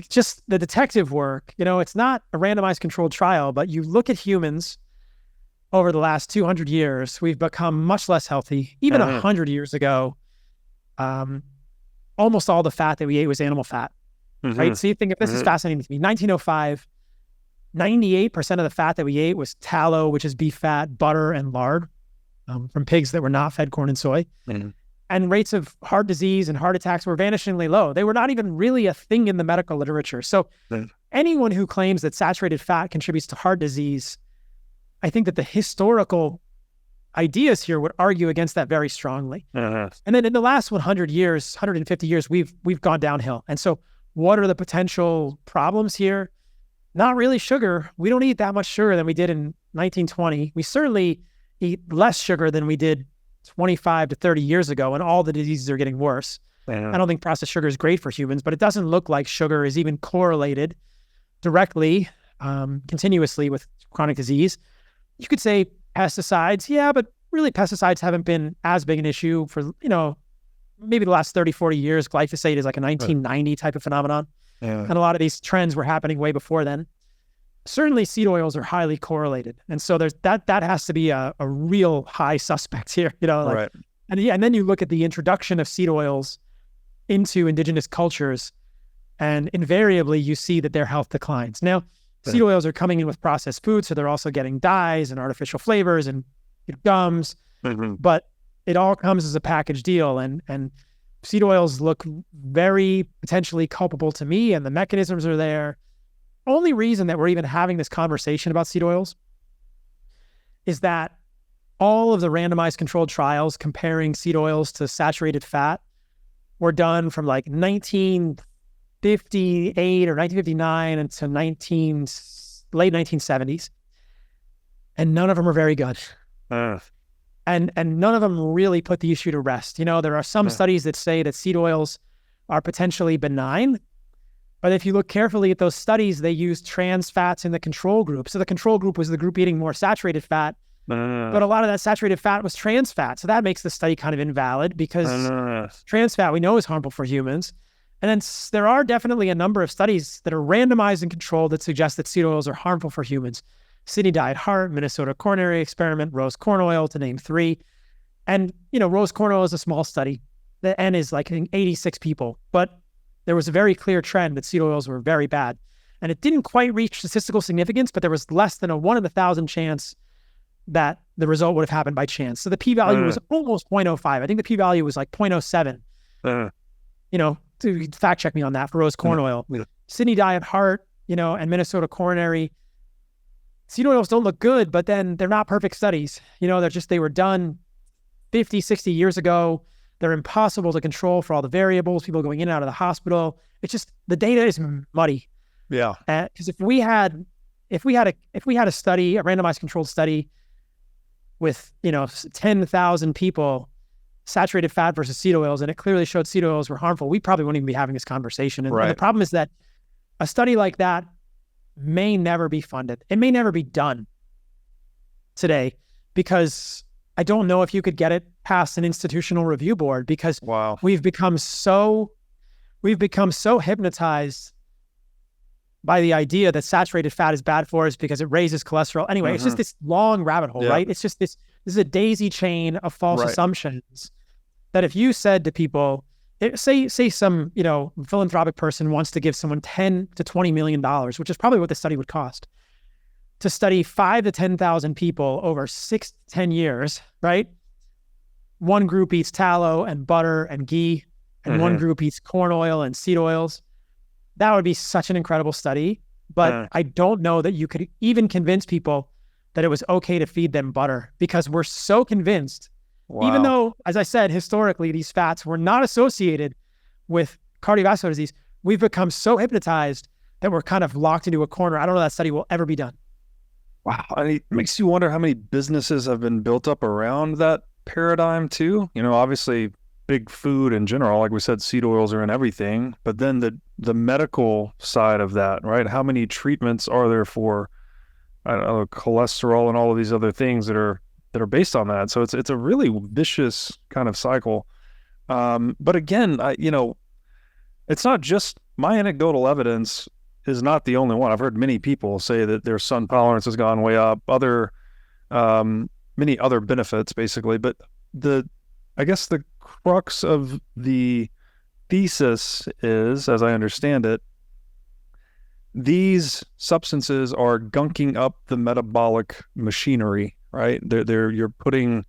just the detective work, it's not a randomized controlled trial, but you look at humans over the last 200 years, we've become much less healthy. Even 100 years ago, almost all the fat that we ate was animal fat. Right? So you think, if this is fascinating to me, 1905, 98% of the fat that we ate was tallow, which is beef fat, butter, and lard from pigs that were not fed corn and soy. And rates of heart disease and heart attacks were vanishingly low. They were not even really a thing in the medical literature. So anyone who claims that saturated fat contributes to heart disease, I think that the historical ideas here would argue against that very strongly. And then in the last 100 years, 150 years, we've gone downhill. And so what are the potential problems here? Not really sugar. We don't eat that much sugar than we did in 1920. We certainly eat less sugar than we did 25 to 30 years ago, and all the diseases are getting worse. I don't think processed sugar is great for humans, but it doesn't look like sugar is even correlated directly, continuously with chronic disease. You could say pesticides, yeah, but really pesticides haven't been as big an issue for, maybe the last 30, 40 years. Glyphosate is like a 1990 type of phenomenon. Yeah. And a lot of these trends were happening way before then. Certainly seed oils are highly correlated. And so there's that has to be a real high suspect here, right. And then you look at the introduction of seed oils into indigenous cultures, and invariably you see that their health declines. Now, seed oils are coming in with processed food, so they're also getting dyes and artificial flavors and gums, but it all comes as a package deal. And seed oils look very potentially culpable to me, and the mechanisms are there. Only reason that we're even having this conversation about seed oils is that all of the randomized controlled trials comparing seed oils to saturated fat were done from like 1958 or 1959 into late 1970s. And none of them are very good. And none of them really put the issue to rest. There are some studies that say that seed oils are potentially benign, but if you look carefully at those studies, they used trans fats in the control group. So the control group was the group eating more saturated fat, but a lot of that saturated fat was trans fat. So that makes the study kind of invalid because trans fat we know is harmful for humans. And then there are definitely a number of studies that are randomized and controlled that suggest that seed oils are harmful for humans. Sydney Diet Heart, Minnesota Coronary Experiment, rose corn oil, to name three. And, rose corn oil is a small study. The N is like 86 people, but there was a very clear trend that seed oils were very bad. And it didn't quite reach statistical significance, but there was less than a 1 in 1,000 chance that the result would have happened by chance. So the p-value was almost 0.05. I think the p-value was like 0.07. To fact check me on that for rose corn oil. Sydney Diet Heart, and Minnesota Coronary. Seed oils don't look good, but then they're not perfect studies. They were done 50, 60 years ago. They're impossible to control for all the variables, people going in and out of the hospital. It's just, the data is muddy. Yeah. Because if we had a study, a randomized controlled study with, 10,000 people, saturated fat versus seed oils, and it clearly showed seed oils were harmful, we probably wouldn't even be having this conversation. And the problem is that a study like that may never be funded. It may never be done today because I don't know if you could get it past an institutional review board because we've become so hypnotized by the idea that saturated fat is bad for us because it raises cholesterol. Anyway, it's just this long rabbit hole, right? It's just this is a daisy chain of false assumptions that if you said to people, say some, philanthropic person wants to give someone $10 to $20 million, which is probably what the study would cost, to study 5,000 to 10,000 people over 6 to 10 years, right? One group eats tallow and butter and ghee, and one group eats corn oil and seed oils. That would be such an incredible study, but I don't know that you could even convince people that it was okay to feed them butter because we're so convinced. Even though, as I said, historically, these fats were not associated with cardiovascular disease, we've become so hypnotized that we're kind of locked into a corner. I don't know that study will ever be done. Wow. And it makes you wonder how many businesses have been built up around that paradigm too. Obviously big food in general, like we said, seed oils are in everything, but then the medical side of that, right? How many treatments are there for, I don't know, cholesterol and all of these other things that are based on that. So it's a really vicious kind of cycle. But again, it's not just my anecdotal evidence is not the only one. I've heard many people say that their sun tolerance has gone way up, many other benefits basically. But I guess the crux of the thesis is, as I understand it, these substances are gunking up the metabolic machinery, right? You're putting,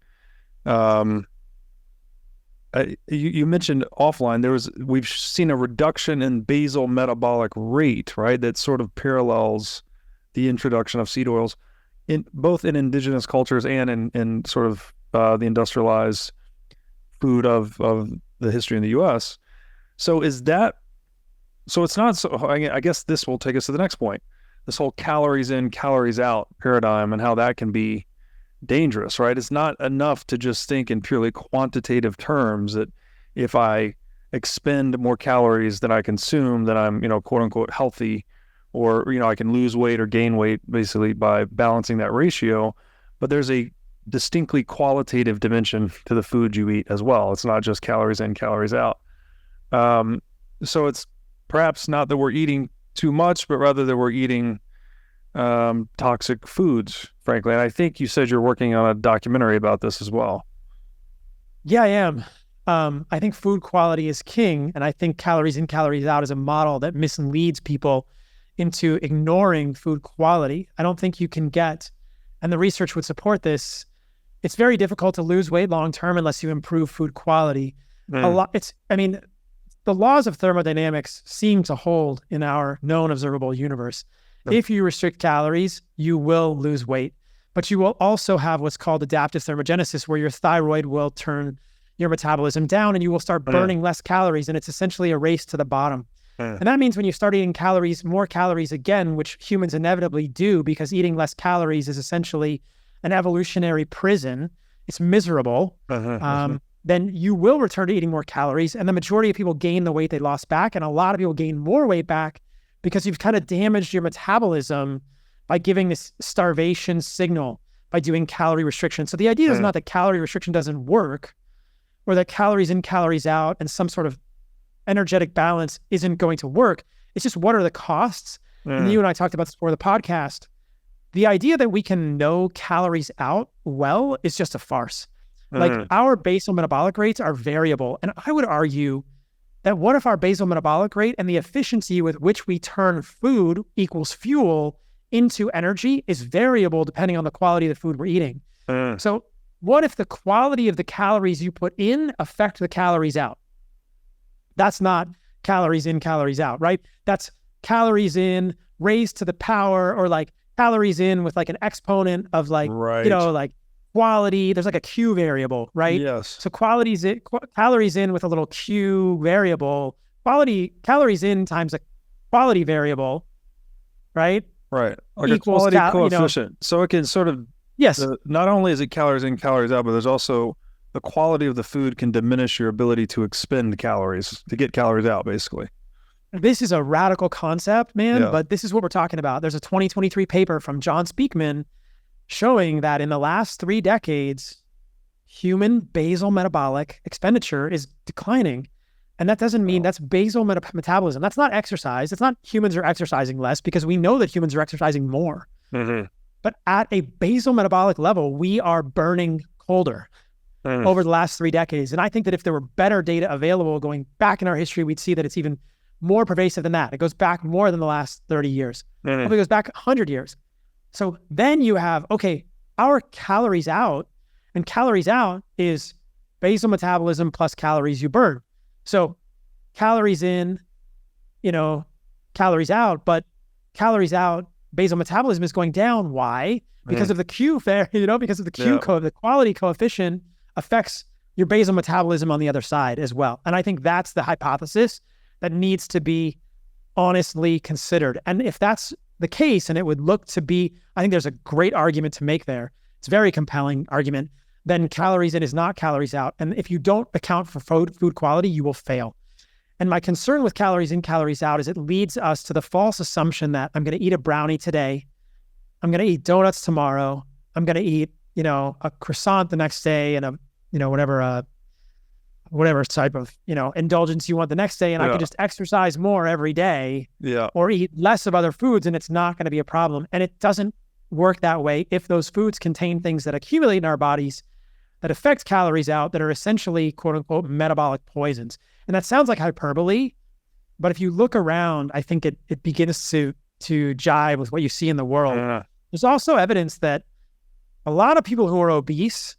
you mentioned offline, we've seen a reduction in basal metabolic rate, right? That sort of parallels the introduction of seed oils in both in indigenous cultures and in sort of the industrialized food of the history in the US. So it's not so, I guess this will take us to the next point, this whole calories in, calories out paradigm and how that can be dangerous, right? It's not enough to just think in purely quantitative terms that if I expend more calories than I consume, then I'm, quote unquote healthy, or, I can lose weight or gain weight basically by balancing that ratio. But there's a distinctly qualitative dimension to the food you eat as well. It's not just calories in, calories out. So it's perhaps not that we're eating too much, but rather that we're eating toxic foods, frankly. And I think you said you're working on a documentary about this as well. Yeah, I am. I think food quality is king, and I think calories in, calories out is a model that misleads people into ignoring food quality. I don't think you can get, and the research would support this, it's very difficult to lose weight long-term unless you improve food quality. The laws of thermodynamics seem to hold in our known observable universe. If you restrict calories, you will lose weight, but you will also have what's called adaptive thermogenesis, where your thyroid will turn your metabolism down and you will start burning less calories, and it's essentially a race to the bottom. And that means when you start eating more calories again, which humans inevitably do because eating less calories is essentially an evolutionary prison, it's miserable, then you will return to eating more calories, and the majority of people gain the weight they lost back, and a lot of people gain more weight back because you've kind of damaged your metabolism by giving this starvation signal by doing calorie restriction. So the idea is not that calorie restriction doesn't work, or that calories in, calories out, and some sort of energetic balance isn't going to work. It's just, what are the costs? And you and I talked about this before the podcast. The idea that we can know calories out well is just a farce. Like, our basal metabolic rates are variable. And I would argue that what if our basal metabolic rate and the efficiency with which we turn food equals fuel into energy is variable depending on the quality of the food we're eating. So what if the quality of the calories you put in affect the calories out? That's not calories in, calories out, right? That's calories in raised to the power, or like calories in with like an exponent of like, like quality. There's like a Q variable, right? Yes. So calories in with a little Q variable, calories in times a quality variable, right? Right. Like equals a quality coefficient. So it can sort of, yes. Not only is it calories in, calories out, but there's also the quality of the food can diminish your ability to expend calories, to get calories out, basically. This is a radical concept, man, but this is what we're talking about. There's a 2023 paper from John Speakman showing that in the last 3 decades, human basal metabolic expenditure is declining. And that doesn't mean that's basal metabolism. That's not exercise. It's not humans are exercising less, because we know that humans are exercising more. But at a basal metabolic level, we are burning colder over the last 3 decades. And I think that if there were better data available going back in our history, we'd see that it's even more pervasive than that. It goes back more than the last 30 years. It goes back 100 years. So then you have, our calories out, and calories out is basal metabolism plus calories you burn. So calories in, calories out, but calories out, basal metabolism is going down. Why? Because of the Q because of the Q code, the quality coefficient affects your basal metabolism on the other side as well. And I think that's the hypothesis that needs to be honestly considered. And if that's the case, and it would look to be, I think there's a great argument to make there. It's a very compelling argument. Then calories in is not calories out. And if you don't account for food quality, you will fail. And my concern with calories in, calories out is it leads us to the false assumption that I'm going to eat a brownie today. I'm going to eat donuts tomorrow. I'm going to eat, a croissant the next day, and whatever type of, indulgence you want the next day. And I can just exercise more every day or eat less of other foods, and it's not going to be a problem. And it doesn't work that way if those foods contain things that accumulate in our bodies that affect calories out, that are essentially quote unquote metabolic poisons. And that sounds like hyperbole, but if you look around, I think it begins to jive with what you see in the world. There's also evidence that a lot of people who are obese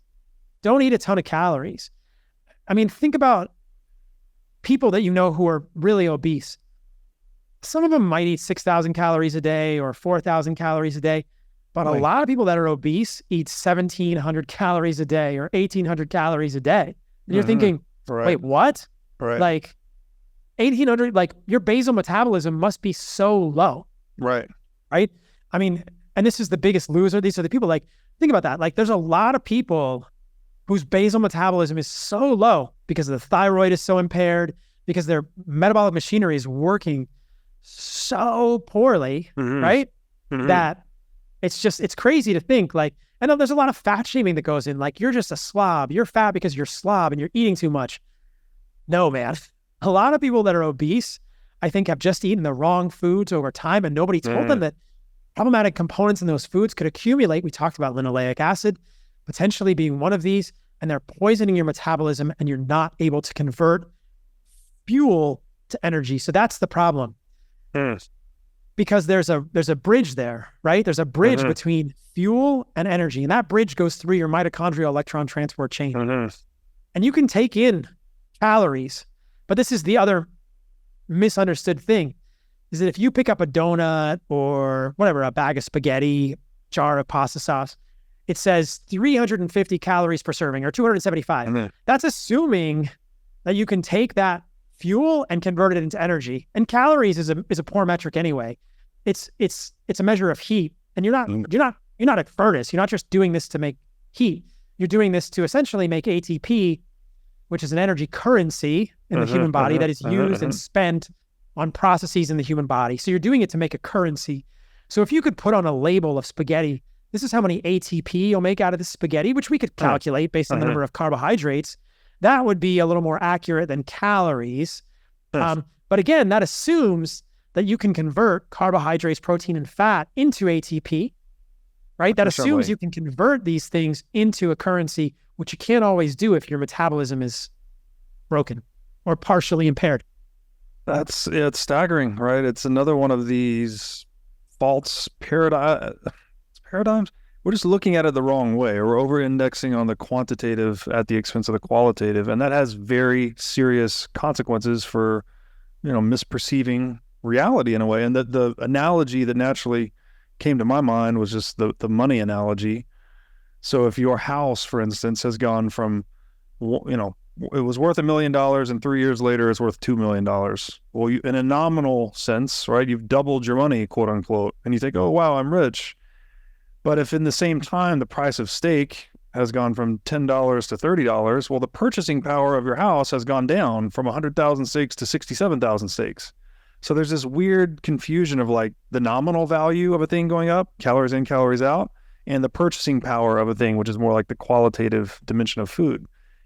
don't eat a ton of calories. I mean, think about people that who are really obese. Some of them might eat 6,000 calories a day or 4,000 calories a day, but a lot of people that are obese eat 1,700 calories a day or 1,800 calories a day. And you're thinking, wait, what? Right. Like 1,800, like your basal metabolism must be so low. Right. Right? I mean, and this is the biggest loser. These are the people, like, think about that. Like, there's a lot of people whose basal metabolism is so low because the thyroid is so impaired, because their metabolic machinery is working so poorly, right? That it's crazy to think like, I know there's a lot of fat shaming that goes in, like, you're just a slob, you're fat because you're slob and you're eating too much. No, man. A lot of people that are obese, I think, have just eaten the wrong foods over time, and nobody told them that problematic components in those foods could accumulate. We talked about linoleic acid potentially being one of these, and they're poisoning your metabolism, and you're not able to convert fuel to energy. So that's the problem. Because there's a bridge there, right? There's a bridge between fuel and energy, and that bridge goes through your mitochondrial electron transport chain. And you can take in calories, but this is the other misunderstood thing, is that if you pick up a donut or whatever, a bag of spaghetti, jar of pasta sauce, it says 350 calories per serving or 275. That's assuming that you can take that fuel and convert it into energy. And calories is a poor metric anyway. It's a measure of heat, and you're not a furnace. You're not just doing this to make heat. You're doing this to essentially make ATP, which is an energy currency in the human body that is used and spent on processes in the human body. So you're doing it to make a currency. So if you could put on a label of spaghetti, this is how many ATP you'll make out of this spaghetti, which we could calculate based on the number of carbohydrates, that would be a little more accurate than calories. But again, that assumes that you can convert carbohydrates, protein, and fat into ATP, right? That assumes you can convert these things into a currency, which you can't always do if your metabolism is broken or partially impaired. It's staggering, right? It's another one of these false paradigms. We're just looking at it the wrong way. We're over-indexing on the quantitative at the expense of the qualitative, and that has very serious consequences for, misperceiving reality in a way. And the analogy that naturally came to my mind was just the money analogy. So if your house, for instance, has gone from, it was worth $1 million, and 3 years later it's worth $2 million. Well, in a nominal sense, right, you've doubled your money, quote unquote, and you think, oh, wow, I'm rich. But if in the same time the price of steak has gone from $10 to $30, well, the purchasing power of your house has gone down from 100,000 steaks to 67,000 steaks. So there's this weird confusion of like the nominal value of a thing going up, calories in, calories out, and the purchasing power of a thing, which is more like the qualitative dimension of food.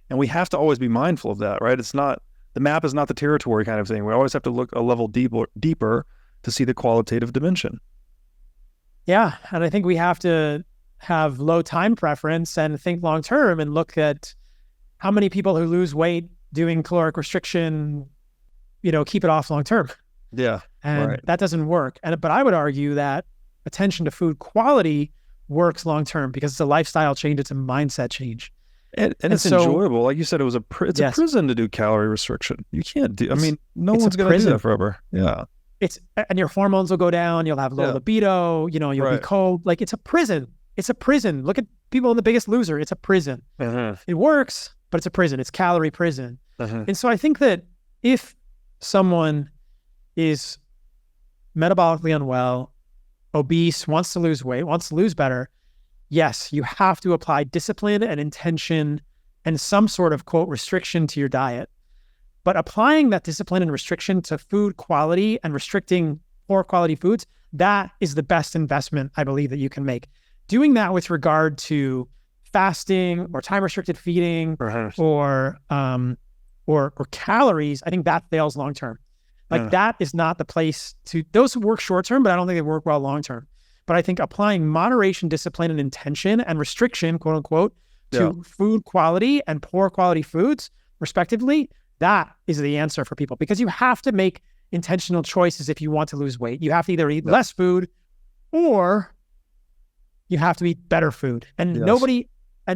And we have to always be mindful of that, right? It's not, the map is not the territory kind of thing. We always have to look a level deeper to see the qualitative dimension. Yeah. And I think we have to have low time preference and think long-term and look at how many people who lose weight doing caloric restriction, keep it off long-term. Yeah. And that doesn't work. But I would argue that attention to food quality works long-term because it's a lifestyle change. It's a mindset change. And it's enjoyable. Like you said, it's a prison to do calorie restriction. You can't do, no one's going to do that forever. Yeah. And your hormones will go down. You'll have low libido, you'll be cold. Like it's a prison. It's a prison. Look at people in The Biggest Loser. It's a prison. It works, but it's a prison. It's calorie prison. And so I think that if someone is metabolically unwell, obese, wants to lose weight, wants to lose better, yes, you have to apply discipline and intention and some sort of, quote, restriction to your diet. But applying that discipline and restriction to food quality and restricting poor quality foods, that is the best investment I believe that you can make. Doing that with regard to fasting or time restricted feeding or calories, I think that fails long term. That is not the place to, those work short term, but I don't think they work well long term. But I think applying moderation, discipline, and intention and restriction, quote unquote, to food quality and poor quality foods, respectively, that is the answer for people, because you have to make intentional choices if you want to lose weight. You have to either eat less food or you have to eat better food. And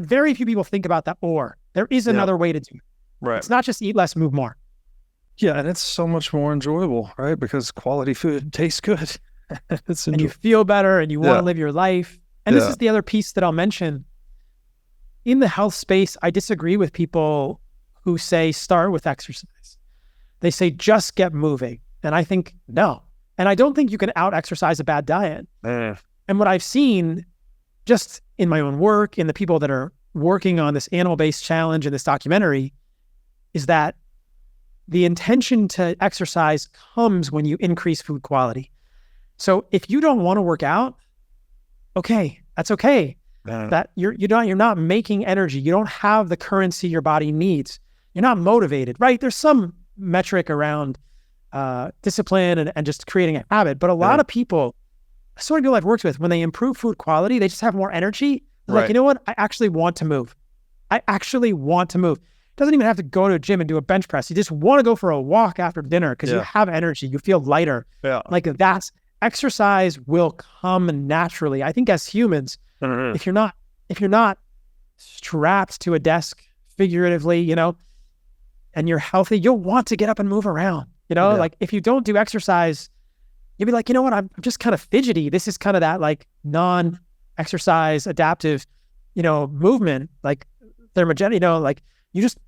very few people think about that or. There is another way to do it. Right. It's not just eat less, move more. Yeah, and it's so much more enjoyable, right? Because quality food tastes good. And you feel better and you want to live your life. And this is the other piece that I'll mention. In the health space, I disagree with people who say start with exercise. They say just get moving. And I think no. And I don't think you can out-exercise a bad diet. And what I've seen just in my own work, in the people that are working on this animal-based challenge in this documentary, is that the intention to exercise comes when you increase food quality. So if you don't want to work out, okay, that's okay. That you're not making energy. You don't have the currency your body needs. You're not motivated, right? There's some metric around discipline and just creating a habit. But a lot of people, so many people I've worked with, when they improve food quality, they just have more energy. They're like, you know what? I actually want to move. I actually want to move. It doesn't even have to go to a gym and do a bench press. You just want to go for a walk after dinner because you have energy. You feel lighter. Like exercise will come naturally. I think as humans, if you're not strapped to a desk figuratively, you know, and you're healthy, you'll want to get up and move around. You know, like if you don't do exercise, you'll be like, you know what, I'm just kind of fidgety. This is kind of that like non-exercise adaptive, you know, movement, like thermogenic, you know, like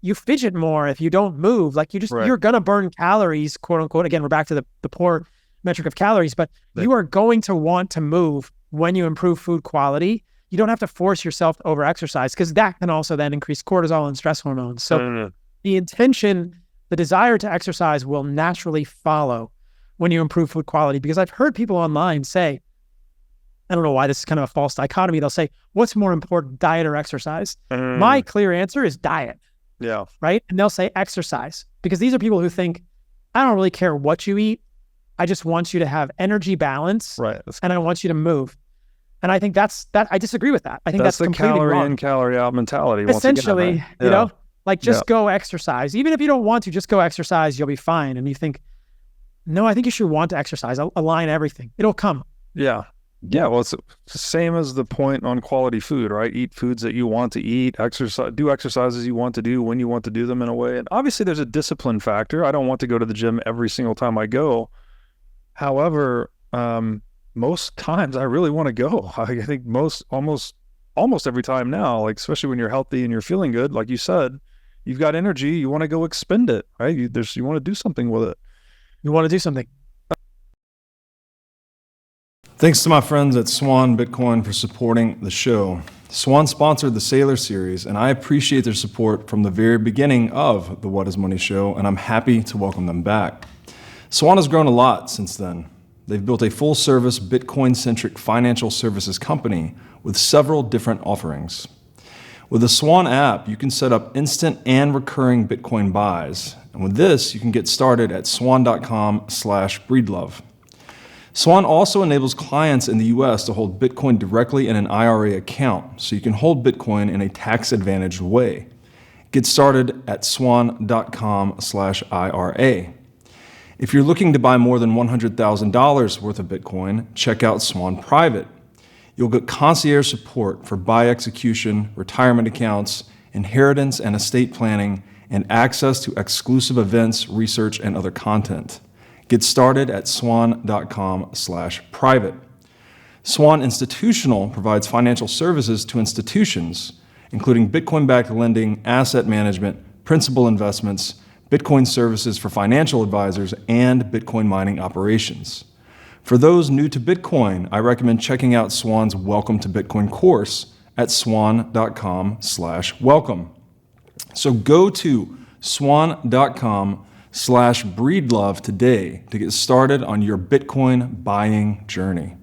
you fidget more if you don't move. Like you're gonna burn calories, quote unquote. Again, we're back to the poor metric of calories, but you are going to want to move when you improve food quality. You don't have to force yourself to over-exercise because that can also then increase cortisol and stress hormones. So the intention, the desire to exercise will naturally follow when you improve food quality. Because I've heard people online say, I don't know why this is kind of a false dichotomy. They'll say, what's more important, diet or exercise? My clear answer is diet. Yeah. Right? And they'll say exercise because these are people who think, I don't really care what you eat. I just want you to have energy balance. Right. And I want you to move. And I think I disagree with that. I think that's completely wrong. That's the calorie in, calorie out mentality. Essentially, you know, like just go exercise. Even if you don't want to, just go exercise, you'll be fine. And you think, no, I think you should want to exercise. Align everything. It'll come. Yeah. Yeah. Well, it's the same as the point on quality food, right? Eat foods that you want to eat, do exercises you want to do when you want to do them in a way. And obviously there's a discipline factor. I don't want to go to the gym every single time I go. However, most times I really want to go. I think almost every time now, like especially when you're healthy and you're feeling good, like you said, you've got energy, you want to go expend it, right? You want to do something with it. You want to do something. Thanks to my friends at Swan Bitcoin for supporting the show. Swan sponsored the Sailor Series, and I appreciate their support from the very beginning of the What is Money show, and I'm happy to welcome them back. Swan has grown a lot since then. They've built a full-service, Bitcoin-centric financial services company with several different offerings. With the Swan app, you can set up instant and recurring Bitcoin buys. And with this, you can get started at swan.com/breedlove. Swan also enables clients in the US to hold Bitcoin directly in an IRA account, so you can hold Bitcoin in a tax-advantaged way. Get started at swan.com/IRA. If you're looking to buy more than $100,000 worth of Bitcoin, check out Swan Private. You'll get concierge support for buy execution, retirement accounts, inheritance and estate planning, and access to exclusive events, research, and other content. Get started at swan.com/private. Swan Institutional provides financial services to institutions, including Bitcoin-backed lending, asset management, principal investments, Bitcoin services for financial advisors, and Bitcoin mining operations. For those new to Bitcoin, I recommend checking out Swan's Welcome to Bitcoin course at swan.com/welcome. So go to swan.com/breedlove today to get started on your Bitcoin buying journey.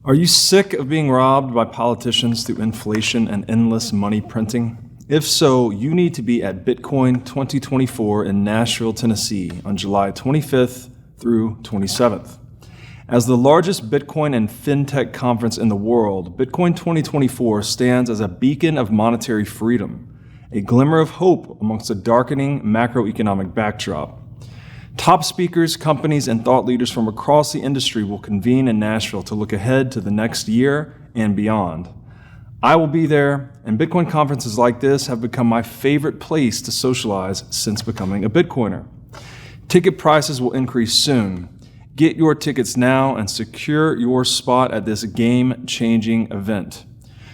Are you sick of being robbed by politicians through inflation and endless money printing? If so, you need to be at Bitcoin 2024 in Nashville, Tennessee on July 25th through 27th. As the largest Bitcoin and Fintech conference in the world, Bitcoin 2024 stands as a beacon of monetary freedom, a glimmer of hope amongst a darkening macroeconomic backdrop. Top speakers, companies, and thought leaders from across the industry will convene in Nashville to look ahead to the next year and beyond. I will be there, and Bitcoin conferences like this have become my favorite place to socialize since becoming a Bitcoiner. Ticket prices will increase soon. Get your tickets now and secure your spot at this game-changing event.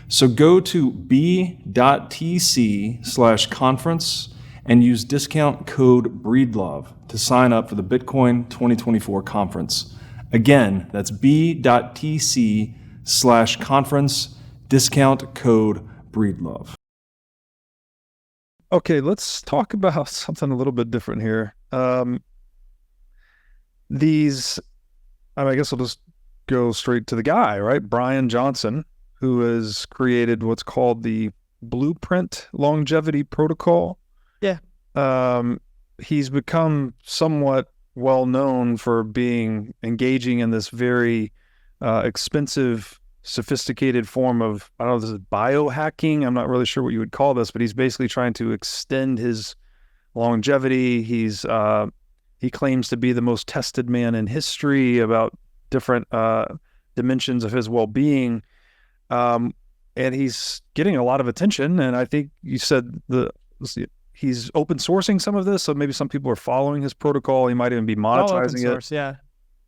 So go to b.tc/conference and use discount code BREEDLOVE to sign up for the Bitcoin 2024 conference. Again, that's b.tc/conference, discount code BREEDLOVE. Okay, let's talk about something a little bit different here. I guess I'll just go straight to the guy, right? Bryan Johnson, who has created what's called the Blueprint Longevity Protocol. Yeah. He's become somewhat well known for engaging in this very expensive, sophisticated form of, I don't know if this is biohacking. I'm not really sure what you would call this, but he's basically trying to extend his longevity. He claims to be the most tested man in history about different dimensions of his well-being. And he's getting a lot of attention. And I think you said he's open sourcing some of this. So maybe some people are following his protocol. He might even be monetizing source, it. Yeah.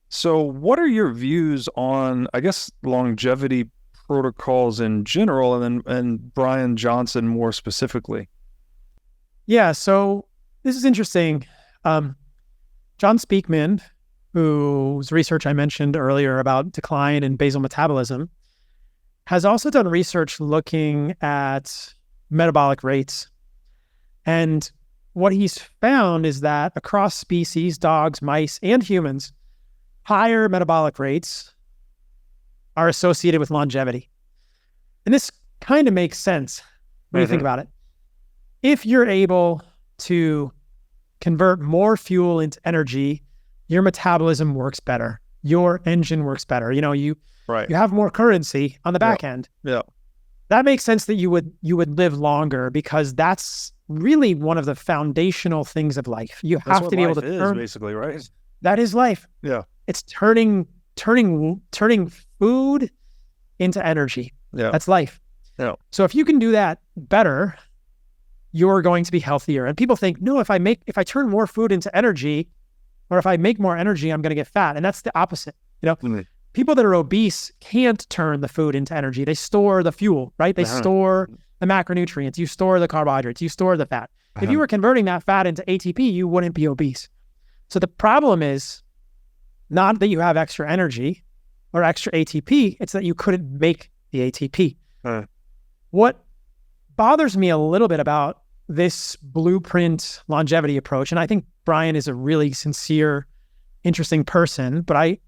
So what are your views on, I guess, longevity protocols in general, and Bryan Johnson more specifically? Yeah. So this is interesting. John Speakman, whose research I mentioned earlier about decline in basal metabolism, has also done research looking at metabolic rates. And what he's found is that across species, dogs, mice, and humans, higher metabolic rates are associated with longevity. And this kind of makes sense when you think about it. If you're able to convert more fuel into energy, your metabolism works better. Your engine works better. You have more currency on the back end. Yeah. That makes sense that you would live longer, because that's really one of the foundational things of life. You have to be able to turn, basically, right? That is life. Yeah. It's turning food into energy. Yeah. That's life. Yeah. So if you can do that better, you're going to be healthier. And people think, no, if I turn more food into energy, or if I make more energy, I'm going to get fat. And that's the opposite. People that are obese can't turn the food into energy. They store the fuel, right? They store the macronutrients. You store the carbohydrates. You store the fat. If you were converting that fat into ATP, you wouldn't be obese. So the problem is not that you have extra energy or extra ATP, it's that you couldn't make the ATP. What bothers me a little bit about this blueprint longevity approach, and I think Bryan is a really sincere, interesting person, but I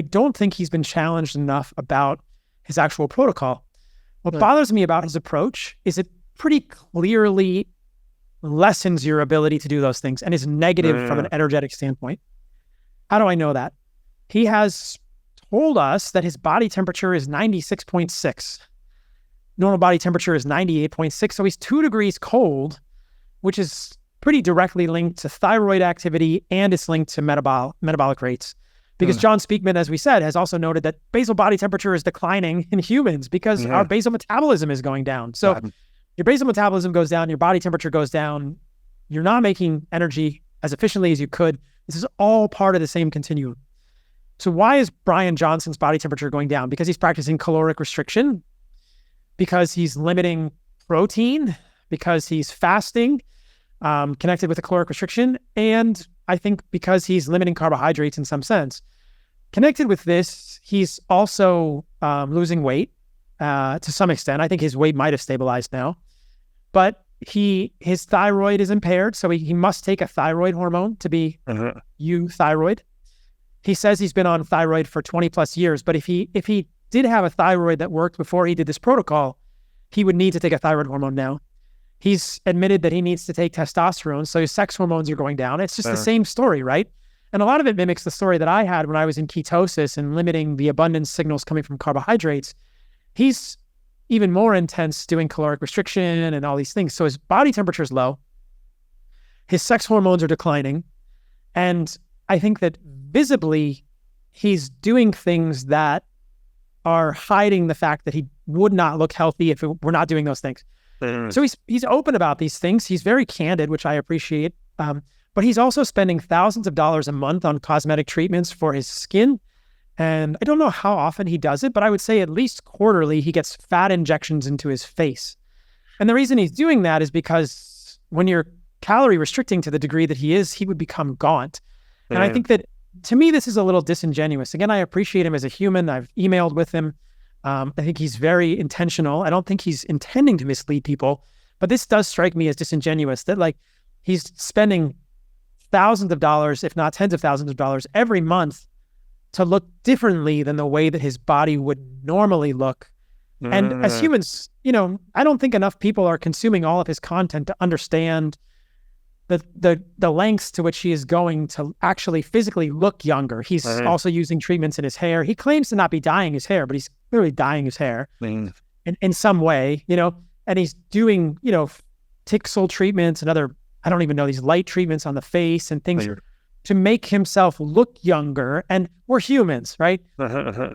don't think he's been challenged enough about his actual protocol. What bothers me about his approach is it pretty clearly lessens your ability to do those things and is negative from an energetic standpoint. How do I know that? He has told us that his body temperature is 96.6. Normal body temperature is 98.6. So he's 2 degrees cold, which is pretty directly linked to thyroid activity, and it's linked to metabolic rates. Because John Speakman, as we said, has also noted that basal body temperature is declining in humans because our basal metabolism is going down. So your basal metabolism goes down, your body temperature goes down, you're not making energy as efficiently as you could. This is all part of the same continuum. So why is Bryan Johnson's body temperature going down? Because he's practicing caloric restriction, because he's limiting protein, because he's fasting, connected with the caloric restriction, and I think because he's limiting carbohydrates in some sense. Connected with this, he's also losing weight to some extent. I think his weight might have stabilized now, but his thyroid is impaired, so he must take a thyroid hormone to be euthyroid. He says he's been on thyroid for 20 plus years, but if he did have a thyroid that worked before he did this protocol, he would need to take a thyroid hormone now. He's admitted that he needs to take testosterone, so his sex hormones are going down. It's just the same story, right? And a lot of it mimics the story that I had when I was in ketosis and limiting the abundance signals coming from carbohydrates. He's even more intense doing caloric restriction and all these things. So his body temperature is low. His sex hormones are declining. And I think that visibly he's doing things that are hiding the fact that he would not look healthy if we're not doing those things. So he's open about these things. He's very candid, which I appreciate. But he's also spending thousands of dollars a month on cosmetic treatments for his skin. And I don't know how often he does it, but I would say at least quarterly, he gets fat injections into his face. And the reason he's doing that is because when you're calorie restricting to the degree that he is, he would become gaunt. And I think that, to me, this is a little disingenuous. Again, I appreciate him as a human. I've emailed with him. I think he's very intentional. I don't think he's intending to mislead people, But this does strike me as disingenuous that like he's spending thousands of dollars, if not tens of thousands of dollars every month to look differently than the way that his body would normally look. And as humans, you know, I don't think enough people are consuming all of his content to understand the lengths to which he is going to actually physically look younger. He's also using treatments in his hair. He claims to not be dyeing his hair, but he's clearly dyeing his hair in some way, you know, and he's doing, you know, Tixel treatments and other, I don't even know, these light treatments on the face and things to make himself look younger. And we're humans, right?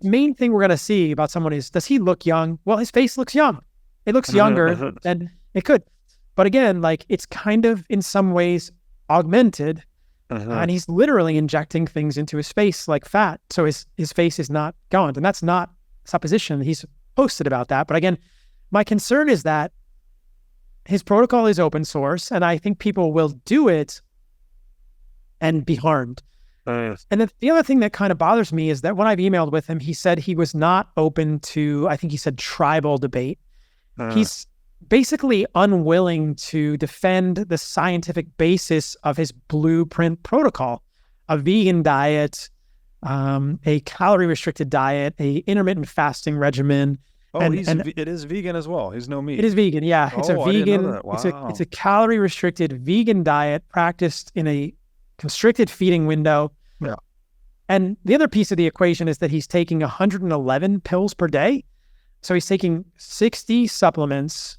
Main thing we're going to see about someone is, does he look young? Well, his face looks young. It looks younger than it could. But again, like it's kind of in some ways augmented and he's literally injecting things into his face like fat. So his face is not going. And that's not supposition. He's posted about that. But again, my concern is that his protocol is open source and I think people will do it and be harmed. And then the other thing that kind of bothers me is that when I've emailed with him, he said he was not open to, I think he said tribal debate. He's basically unwilling to defend the scientific basis of his blueprint protocol, a vegan diet, a calorie restricted diet, a intermittent fasting regimen. Oh, it is vegan as well. He's no meat. It is vegan. Yeah. It's a vegan, I didn't know that. Wow. It's a calorie restricted vegan diet practiced in a constricted feeding window. Yeah. And the other piece of the equation is that he's taking 111 pills per day. So he's taking 60 supplements.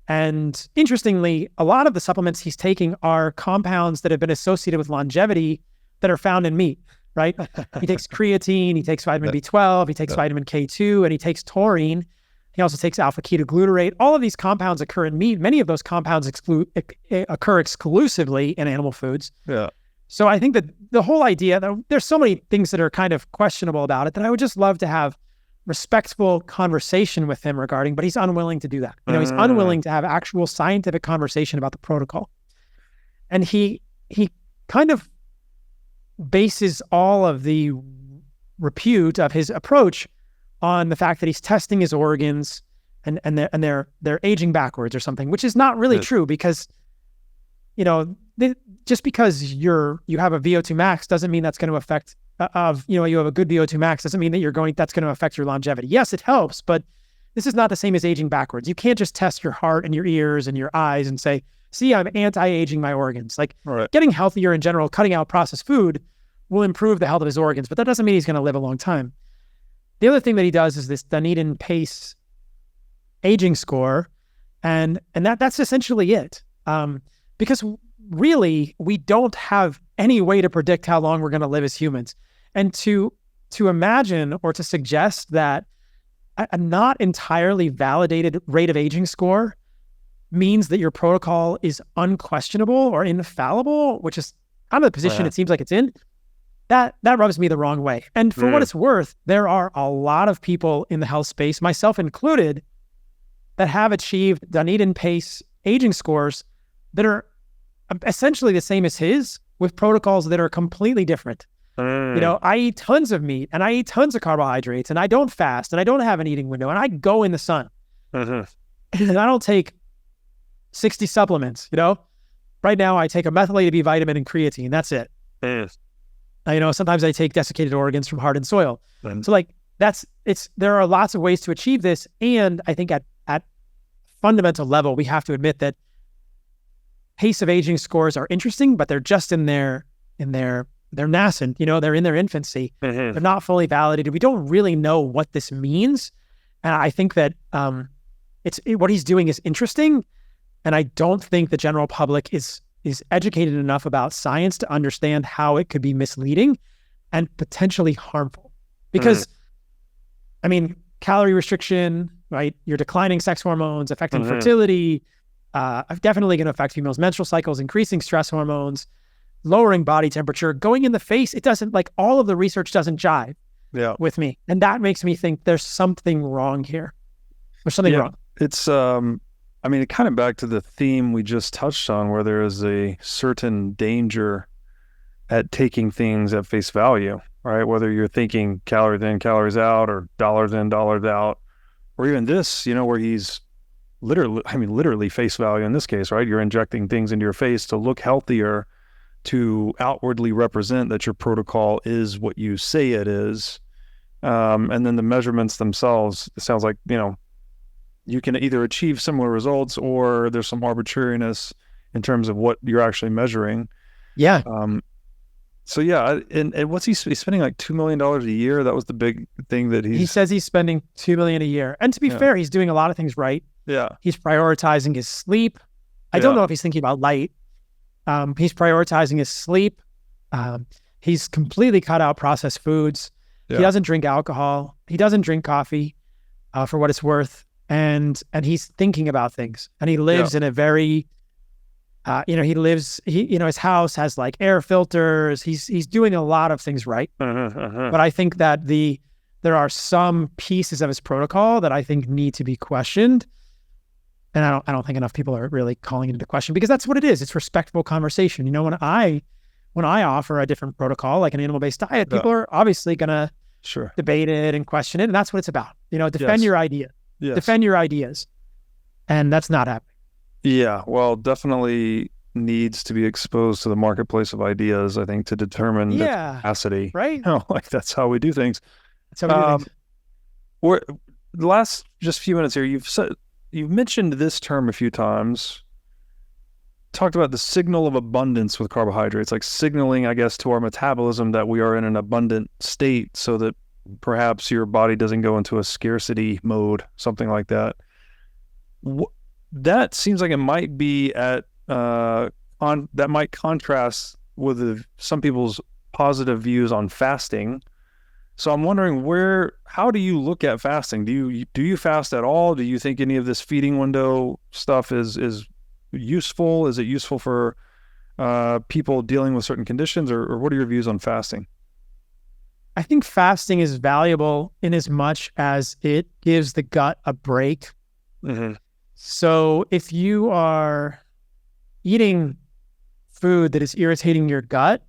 And interestingly, a lot of the supplements he's taking are compounds that have been associated with longevity that are found in meat, right? He takes creatine, he takes vitamin B12, he takes vitamin K2, and he takes taurine. He also takes alpha-ketoglutarate. All of these compounds occur in meat. Many of those compounds occur exclusively in animal foods. Yeah. So I think that the whole idea, there's so many things that are kind of questionable about it that I would just love to have respectful conversation with him regarding, but he's unwilling to do that. You know, he's unwilling to have actual scientific conversation about the protocol. And he kind of bases all of the repute of his approach on the fact that he's testing his organs and they're aging backwards or something, which is not really true because, you know, just because you have a VO2 max doesn't mean that's going to affect you have a good VO2 max doesn't mean that that's going to affect your longevity. Yes, it helps, but this is not the same as aging backwards. You can't just test your heart and your ears and your eyes and say, see, I'm anti-aging my organs. Like getting healthier in general, cutting out processed food will improve the health of his organs, but that doesn't mean he's going to live a long time. The other thing that he does is this Dunedin Pace aging score. And that's essentially it. Because really, we don't have any way to predict how long we're going to live as humans. And to imagine or to suggest that a not entirely validated rate of aging score means that your protocol is unquestionable or infallible, which is kind of the position it seems like it's in, that rubs me the wrong way. And for what it's worth, there are a lot of people in the health space, myself included, that have achieved Dunedin Pace aging scores that are essentially the same as his, with protocols that are completely different. You know, I eat tons of meat and I eat tons of carbohydrates and I don't fast and I don't have an eating window and I go in the sun. And I don't take 60 supplements, you know? Right now I take a methylated B vitamin and creatine. That's it. You know, sometimes I take desiccated organs from hardened soil. So like there are lots of ways to achieve this. And I think at fundamental level, we have to admit that pace of aging scores are interesting, but they're just they're nascent, you know, they're in their infancy. They're not fully validated. We don't really know what this means. And I think that what he's doing is interesting. And I don't think the general public is educated enough about science to understand how it could be misleading and potentially harmful. Because, I mean, calorie restriction, right? You're declining sex hormones, affecting fertility, definitely going to affect females' menstrual cycles, increasing stress hormones, lowering body temperature, going in the face. It doesn't, like, all of the research doesn't jive with me. And that makes me think there's something wrong here. There's something wrong. It's, I mean, kind of back to the theme we just touched on, where there is a certain danger at taking things at face value, right? Whether you're thinking calories in, calories out, or dollars in, dollars out, or even this, you know, where he's literally face value in this case, right? You're injecting things into your face to look healthier, to outwardly represent that your protocol is what you say it is. And then the measurements themselves, it sounds like, you can either achieve similar results or there's some arbitrariness in terms of what you're actually measuring. Yeah. So yeah, and what's he's spending like $2 million a year? That was the big thing that he says he's spending $2 million a year. And to be fair, he's doing a lot of things right. Yeah. He's prioritizing his sleep. I don't know if he's thinking about light. He's prioritizing his sleep. He's completely cut out processed foods. Yeah. He doesn't drink alcohol. He doesn't drink coffee, for what it's worth. And he's thinking about things. And he lives in a very, his house has like air filters. He's doing a lot of things right. But I think that there are some pieces of his protocol that I think need to be questioned. And I don't think enough people are really calling it into question, because that's what it is. It's respectful conversation. When I offer a different protocol, like an animal-based diet, people are obviously going to debate it and question it. And that's what it's about. Defend your idea. Yes. Defend your ideas. And that's not happening. Yeah. Well, definitely needs to be exposed to the marketplace of ideas, I think, to determine the capacity. Right. Like that's how we do things. That's how we do things. The last just few minutes here, you've mentioned this term a few times, talked about the signal of abundance with carbohydrates, like signaling, I guess, to our metabolism that we are in an abundant state so that perhaps your body doesn't go into a scarcity mode, something like that. That seems like it might be that might contrast with some people's positive views on fasting. So I'm wondering how do you look at fasting? Do you fast at all? Do you think any of this feeding window stuff is useful? Is it useful for people dealing with certain conditions, or what are your views on fasting? I think fasting is valuable in as much as it gives the gut a break. Mm-hmm. So if you are eating food that is irritating your gut,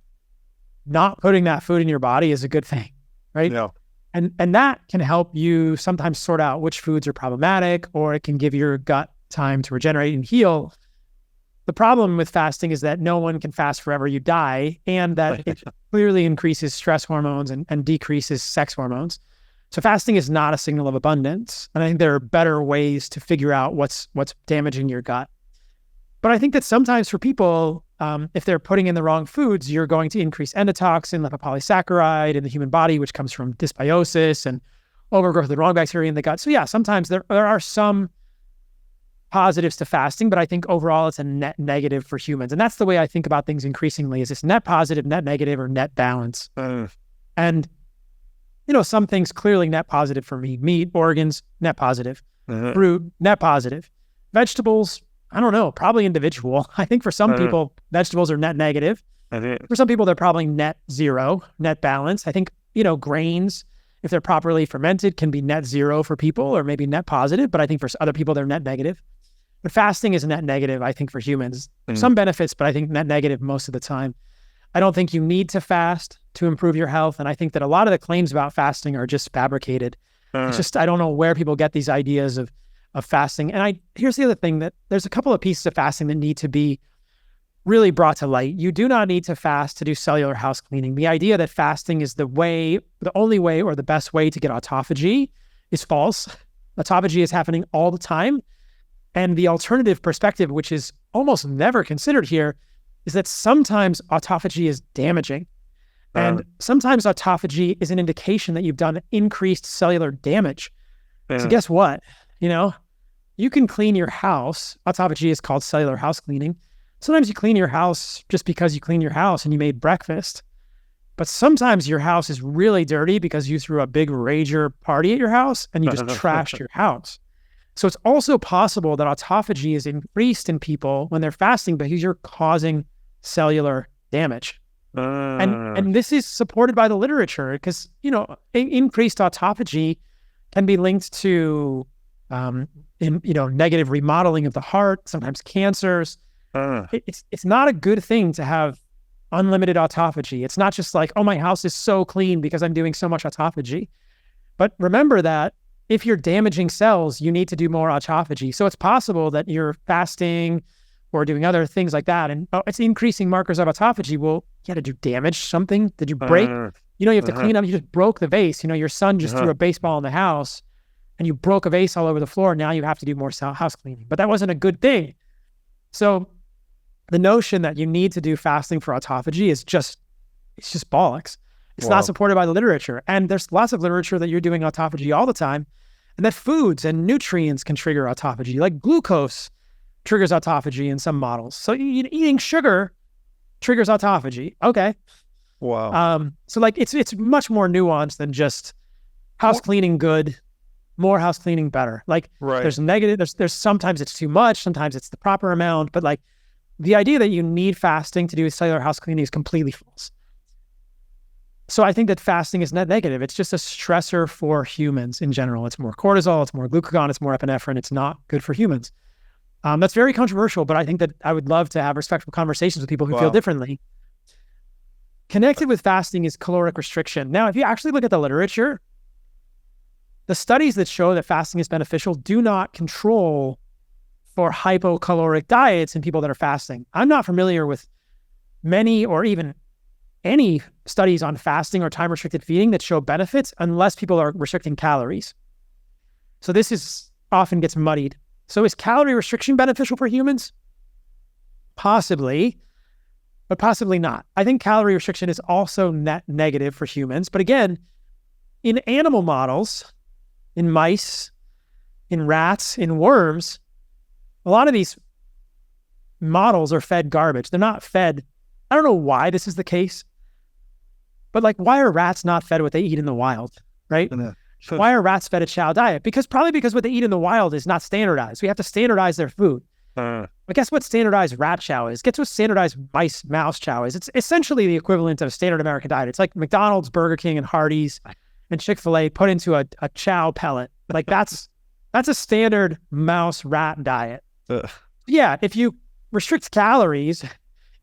not putting that food in your body is a good thing. Right? Yeah. And that can help you sometimes sort out which foods are problematic, or it can give your gut time to regenerate and heal. The problem with fasting is that no one can fast forever. You die, and that it clearly increases stress hormones and decreases sex hormones. So fasting is not a signal of abundance. And I think there are better ways to figure out what's damaging your gut. But I think that sometimes for people, if they're putting in the wrong foods, you're going to increase endotoxin, lipopolysaccharide in the human body, which comes from dysbiosis and overgrowth of the wrong bacteria in the gut. So yeah, sometimes there are some positives to fasting, but I think overall it's a net negative for humans. And that's the way I think about things increasingly, is this net positive, net negative, or net balance. And, some things clearly net positive for me. Meat, organs, net positive. Fruit, net positive. Vegetables, I don't know, probably individual. I think for some people, vegetables are net negative. For some people, they're probably net zero, net balance. I think, grains, if they're properly fermented, can be net zero for people, or maybe net positive. But I think for other people, they're net negative. But fasting is net negative, I think, for humans. Some benefits, but I think net negative most of the time. I don't think you need to fast to improve your health. And I think that a lot of the claims about fasting are just fabricated. It's just, I don't know where people get these ideas of fasting. And here's the other thing, that there's a couple of pieces of fasting that need to be really brought to light. You do not need to fast to do cellular house cleaning. The idea that fasting is the only way or the best way to get autophagy is false. Autophagy is happening all the time. And the alternative perspective, which is almost never considered here, is that sometimes autophagy is damaging. And sometimes autophagy is an indication that you've done increased cellular damage. So guess what? You can clean your house. Autophagy is called cellular house cleaning. Sometimes you clean your house just because you clean your house and you made breakfast. But sometimes your house is really dirty because you threw a big rager party at your house and you just trashed your house. So it's also possible that autophagy is increased in people when they're fasting because you're causing cellular damage. And this is supported by the literature, because, increased autophagy can be linked to negative remodeling of the heart, sometimes cancers. It's not a good thing to have unlimited autophagy. It's not just like, oh, my house is so clean because I'm doing so much autophagy. But remember that if you're damaging cells, you need to do more autophagy. So it's possible that you're fasting or doing other things like that, and it's increasing markers of autophagy. Well, did you damage something? Did you break? You have to clean up. You just broke the vase. Your son just threw a baseball in the house, and you broke a vase all over the floor. Now you have to do more house cleaning. But that wasn't a good thing. So the notion that you need to do fasting for autophagy is just bollocks. It's not supported by the literature. And there's lots of literature that you're doing autophagy all the time, and that foods and nutrients can trigger autophagy, like glucose triggers autophagy in some models. So eating sugar triggers autophagy. Okay. Wow. So it's much more nuanced than just house cleaning good, more house cleaning better. There's negative, there's sometimes it's too much, sometimes it's the proper amount, but the idea that you need fasting to do cellular house cleaning is completely false. So I think that fasting is net negative. It's just a stressor for humans in general. It's more cortisol, it's more glucagon, it's more epinephrine. It's not good for humans. That's very controversial, but I think that I would love to have respectful conversations with people who feel differently. Connected with fasting is caloric restriction. Now, if you actually look at the literature, the studies that show that fasting is beneficial do not control for hypocaloric diets in people that are fasting. I'm not familiar with many or even any studies on fasting or time-restricted feeding that show benefits unless people are restricting calories. So this often gets muddied. So is calorie restriction beneficial for humans? Possibly, but possibly not. I think calorie restriction is also net negative for humans. But again, in animal models, in mice, in rats, in worms, a lot of these models are fed garbage. They're not fed. I don't know why this is the case, but why are rats not fed what they eat in the wild, right? Why are rats fed a chow diet? Probably because what they eat in the wild is not standardized. We have to standardize their food. But guess what standardized rat chow is? Guess what standardized mouse chow is? It's essentially the equivalent of standard American diet. It's like McDonald's, Burger King, and Hardee's and Chick-fil-A put into a chow pellet. That's a standard mouse rat diet. Yeah, if you restrict calories,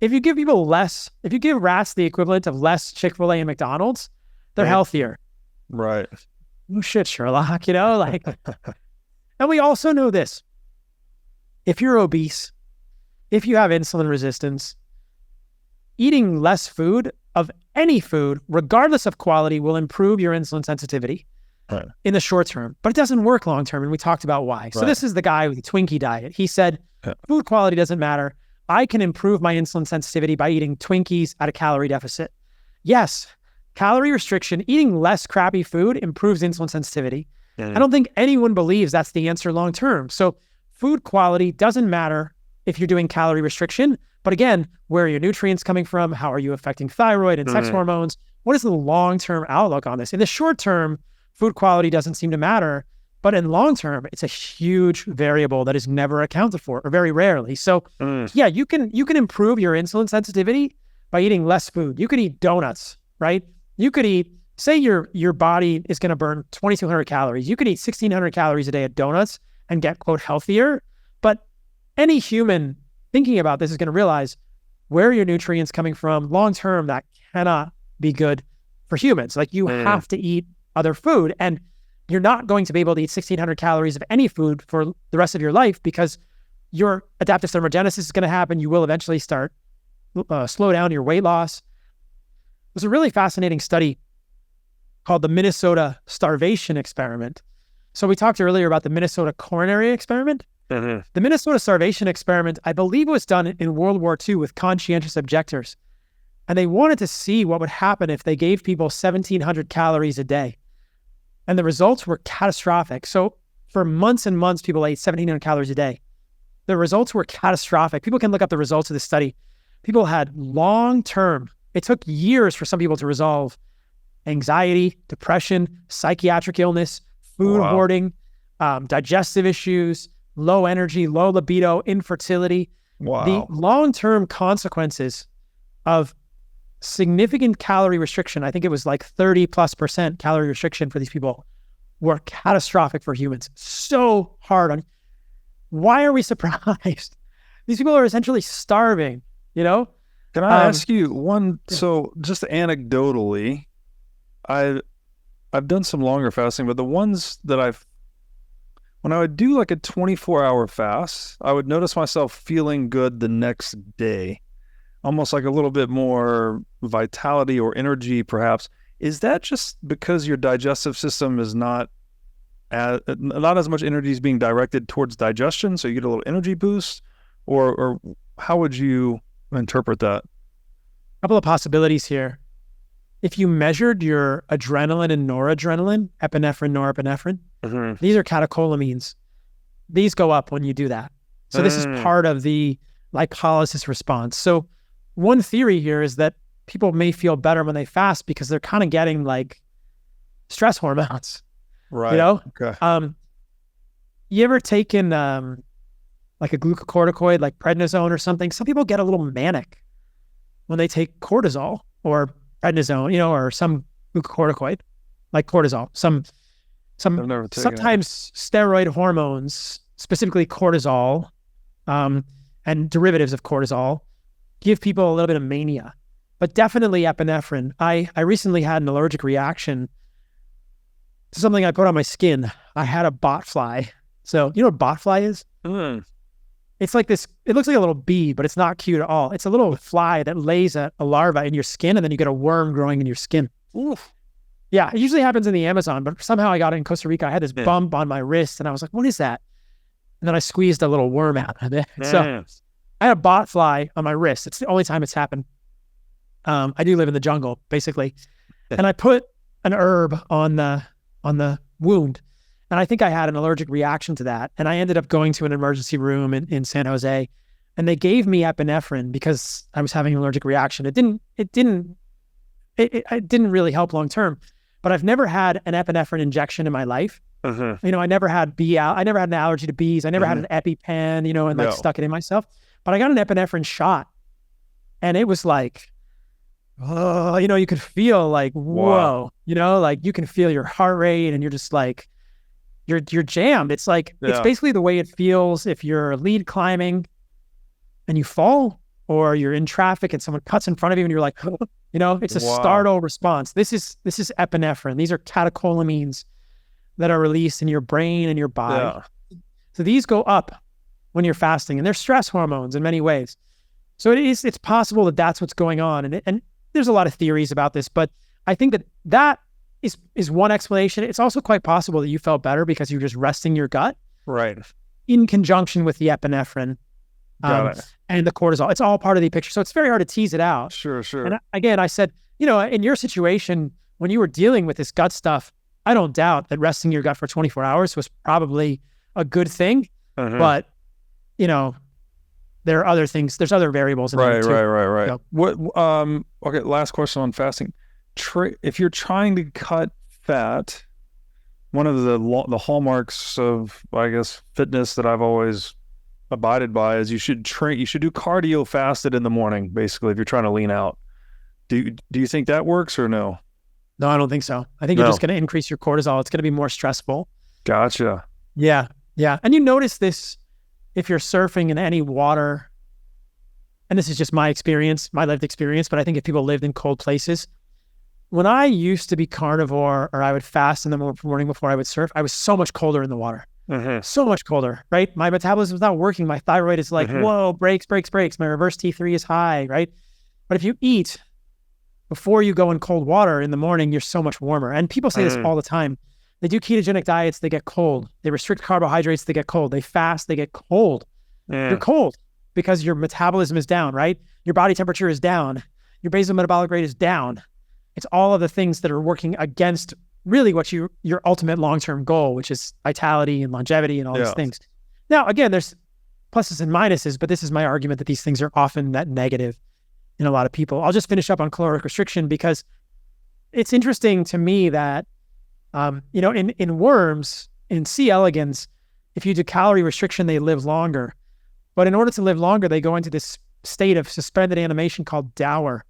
if you give rats the equivalent of less Chick-fil-A and McDonald's, they're healthier. Right. No shit, Sherlock, and we also know this. If you're obese, if you have insulin resistance, eating less food of any food, regardless of quality, will improve your insulin sensitivity in the short term, but it doesn't work long term. And we talked about why. So this is the guy with the Twinkie diet. He said, food quality doesn't matter. I can improve my insulin sensitivity by eating Twinkies at a calorie deficit. Yes. Calorie restriction, eating less crappy food improves insulin sensitivity. I don't think anyone believes that's the answer long term. So food quality doesn't matter if you're doing calorie restriction. But again, where are your nutrients coming from? How are you affecting thyroid and sex hormones? What is the long-term outlook on this? In the short term, food quality doesn't seem to matter. But in long term, it's a huge variable that is never accounted for, or very rarely. So yeah, you can improve your insulin sensitivity by eating less food. You could eat donuts, right? You could eat, say your body is going to burn 2,200 calories. You could eat 1,600 calories a day of donuts and get, quote, healthier. But any human thinking about this is going to realize where are your nutrients coming from? Long term, that cannot be good for humans. You have to eat other food, and you're not going to be able to eat 1,600 calories of any food for the rest of your life because your adaptive thermogenesis is going to happen. You will eventually start slow down your weight loss. There's a really fascinating study called the Minnesota Starvation Experiment. So we talked earlier about the Minnesota Coronary Experiment. The Minnesota Starvation Experiment, I believe, was done in World War II with conscientious objectors. And they wanted to see what would happen if they gave people 1,700 calories a day. And the results were catastrophic. So for months and months, people ate 1,700 calories a day. The results were catastrophic. People can look up the results of the study. People had long-term, it took years for some people to resolve anxiety, depression, psychiatric illness, food hoarding, digestive issues, low energy, low libido, infertility. The long-term consequences of significant calorie restriction, I think it was 30+% calorie restriction for these people, were catastrophic for humans. So hard on. Why are we surprised? These people are essentially starving, Can I ask you one? So just anecdotally, I've done some longer fasting, but the ones that I've when I would do like a 24-hour fast, I would notice myself feeling good the next day, almost like a little bit more vitality or energy, perhaps. Is that just because your digestive system is not as much energy is being directed towards digestion, so you get a little energy boost, or how would you interpret that? A couple of possibilities here. If you measured your adrenaline and noradrenaline, epinephrine, norepinephrine, these are catecholamines. These go up when you do that. So this is part of the lipolysis response. So one theory here is that people may feel better when they fast because they're kind of getting like stress hormones. Right. You know? Okay. You ever taken like a glucocorticoid like prednisone or something? Some people get a little manic when they take cortisol or prednisone, or some glucocorticoid like cortisol. Sometimes steroid hormones, specifically cortisol, and derivatives of cortisol, give people a little bit of mania. But definitely epinephrine. I recently had an allergic reaction to something I put on my skin. I had a botfly. So you know what botfly is? It's like this, it looks like a little bee, but it's not cute at all. It's a little fly that lays a larva in your skin, and then you get a worm growing in your skin. Oof. Yeah, it usually happens in the Amazon, but somehow I got it in Costa Rica. I had this bump on my wrist, and I was like, what is that? And then I squeezed a little worm out of it. So I had a botfly on my wrist. It's the only time it's happened. I do live in the jungle, basically. And I put an herb on the wound. And I think I had an allergic reaction to that. And I ended up going to an emergency room in San Jose, and they gave me epinephrine because I was having an allergic reaction. It didn't really help long term, but I've never had an epinephrine injection in my life. I never had I never had an allergy to bees. I never had an EpiPen, and stuck it in myself, but I got an epinephrine shot, and it was like, oh, you could feel like, whoa, like you can feel your heart rate, and you're just like, you're jammed. It's like, it's basically the way it feels if you're lead climbing and you fall, or you're in traffic and someone cuts in front of you and you're like, it's a startle response. This is epinephrine. These are catecholamines that are released in your brain and your body. So these go up when you're fasting, and they're stress hormones in many ways. So it's possible that that's what's going on. And there's a lot of theories about this, but I think that is one explanation. It's also quite possible that you felt better because you're just resting your gut, right, in conjunction with the epinephrine and the cortisol. It's all part of the picture. So it's very hard to tease it out. Sure. And again, I said, in your situation, when you were dealing with this gut stuff, I don't doubt that resting your gut for 24 hours was probably a good thing. But, there are other things. There's other variables in there too. Right. So, what? Okay. Last question on fasting. If you're trying to cut fat, one of the hallmarks of, I guess, fitness that I've always abided by is you should do cardio fasted in the morning, basically, if you're trying to lean out. Do you think that works or no? No, I don't think so. I think you're just going to increase your cortisol. It's going to be more stressful. Gotcha. Yeah. And you notice this if you're surfing in any water, and this is just my lived experience, but I think if people lived in cold places, when I used to be carnivore, or I would fast in the morning before I would surf, I was so much colder in the water. So much colder, right? My metabolism is not working. My thyroid is like, whoa, breaks. My reverse T3 is high, right? But if you eat before you go in cold water in the morning, you're so much warmer. And people say this all the time. They do ketogenic diets, they get cold. They restrict carbohydrates, they get cold. They fast, they get cold. You're cold because your metabolism is down, right? Your body temperature is down. Your basal metabolic rate is down. It's all of the things that are working against really what your ultimate long-term goal, which is vitality and longevity and all these things. Now, again, there's pluses and minuses, but this is my argument that these things are often net negative in a lot of people. I'll just finish up on caloric restriction because it's interesting to me that, in worms, in C. elegans, if you do calorie restriction, they live longer. But in order to live longer, they go into this state of suspended animation called DAUR,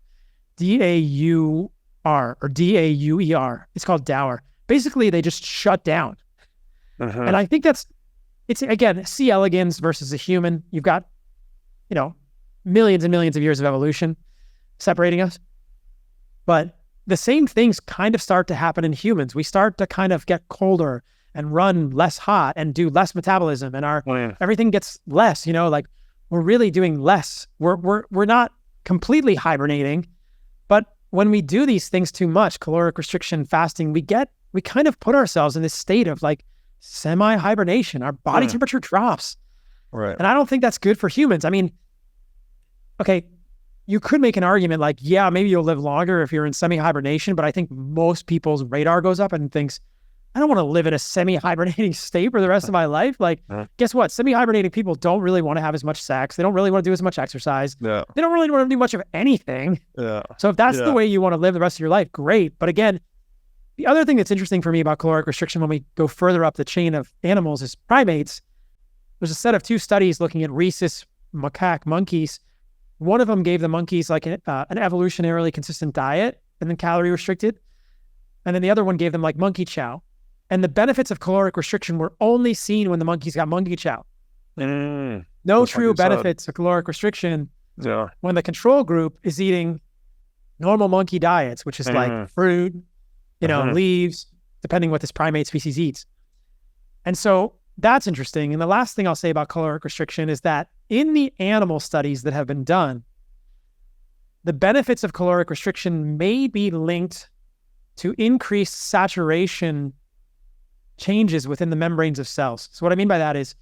D-A-U-R or D-A-U-E-R. It's called DAUR. Basically, they just shut down. And I think it's again, C. elegans versus a human. You've got, millions and millions of years of evolution separating us. But the same things kind of start to happen in humans. We start to kind of get colder and run less hot and do less metabolism, and everything gets less, like we're really doing less. We're not completely hibernating, but when we do these things too much, caloric restriction, fasting, we kind of put ourselves in this state of like semi-hibernation. Our body temperature drops. Right. And I don't think that's good for humans. I mean, okay, you could make an argument like, yeah, maybe you'll live longer if you're in semi-hibernation, but I think most people's radar goes up and thinks, I don't want to live in a semi-hibernating state for the rest of my life. Like, guess what? Semi-hibernating people don't really want to have as much sex. They don't really want to do as much exercise. Yeah. They don't really want to do much of anything. Yeah. So if that's the way you want to live the rest of your life, great. But again, the other thing that's interesting for me about caloric restriction when we go further up the chain of animals is primates. There's a set of 2 studies looking at rhesus macaque monkeys. One of them gave the monkeys like an evolutionarily consistent diet and then calorie restricted. And then the other one gave them like monkey chow. And the benefits of caloric restriction were only seen when the monkeys got monkey chow. No true benefits of caloric restriction when the control group is eating normal monkey diets, which is like fruit, leaves, depending what this primate species eats. And so that's interesting. And the last thing I'll say about caloric restriction is that in the animal studies that have been done, the benefits of caloric restriction may be linked to increased saturation changes within the membranes of cells. So what I mean by that is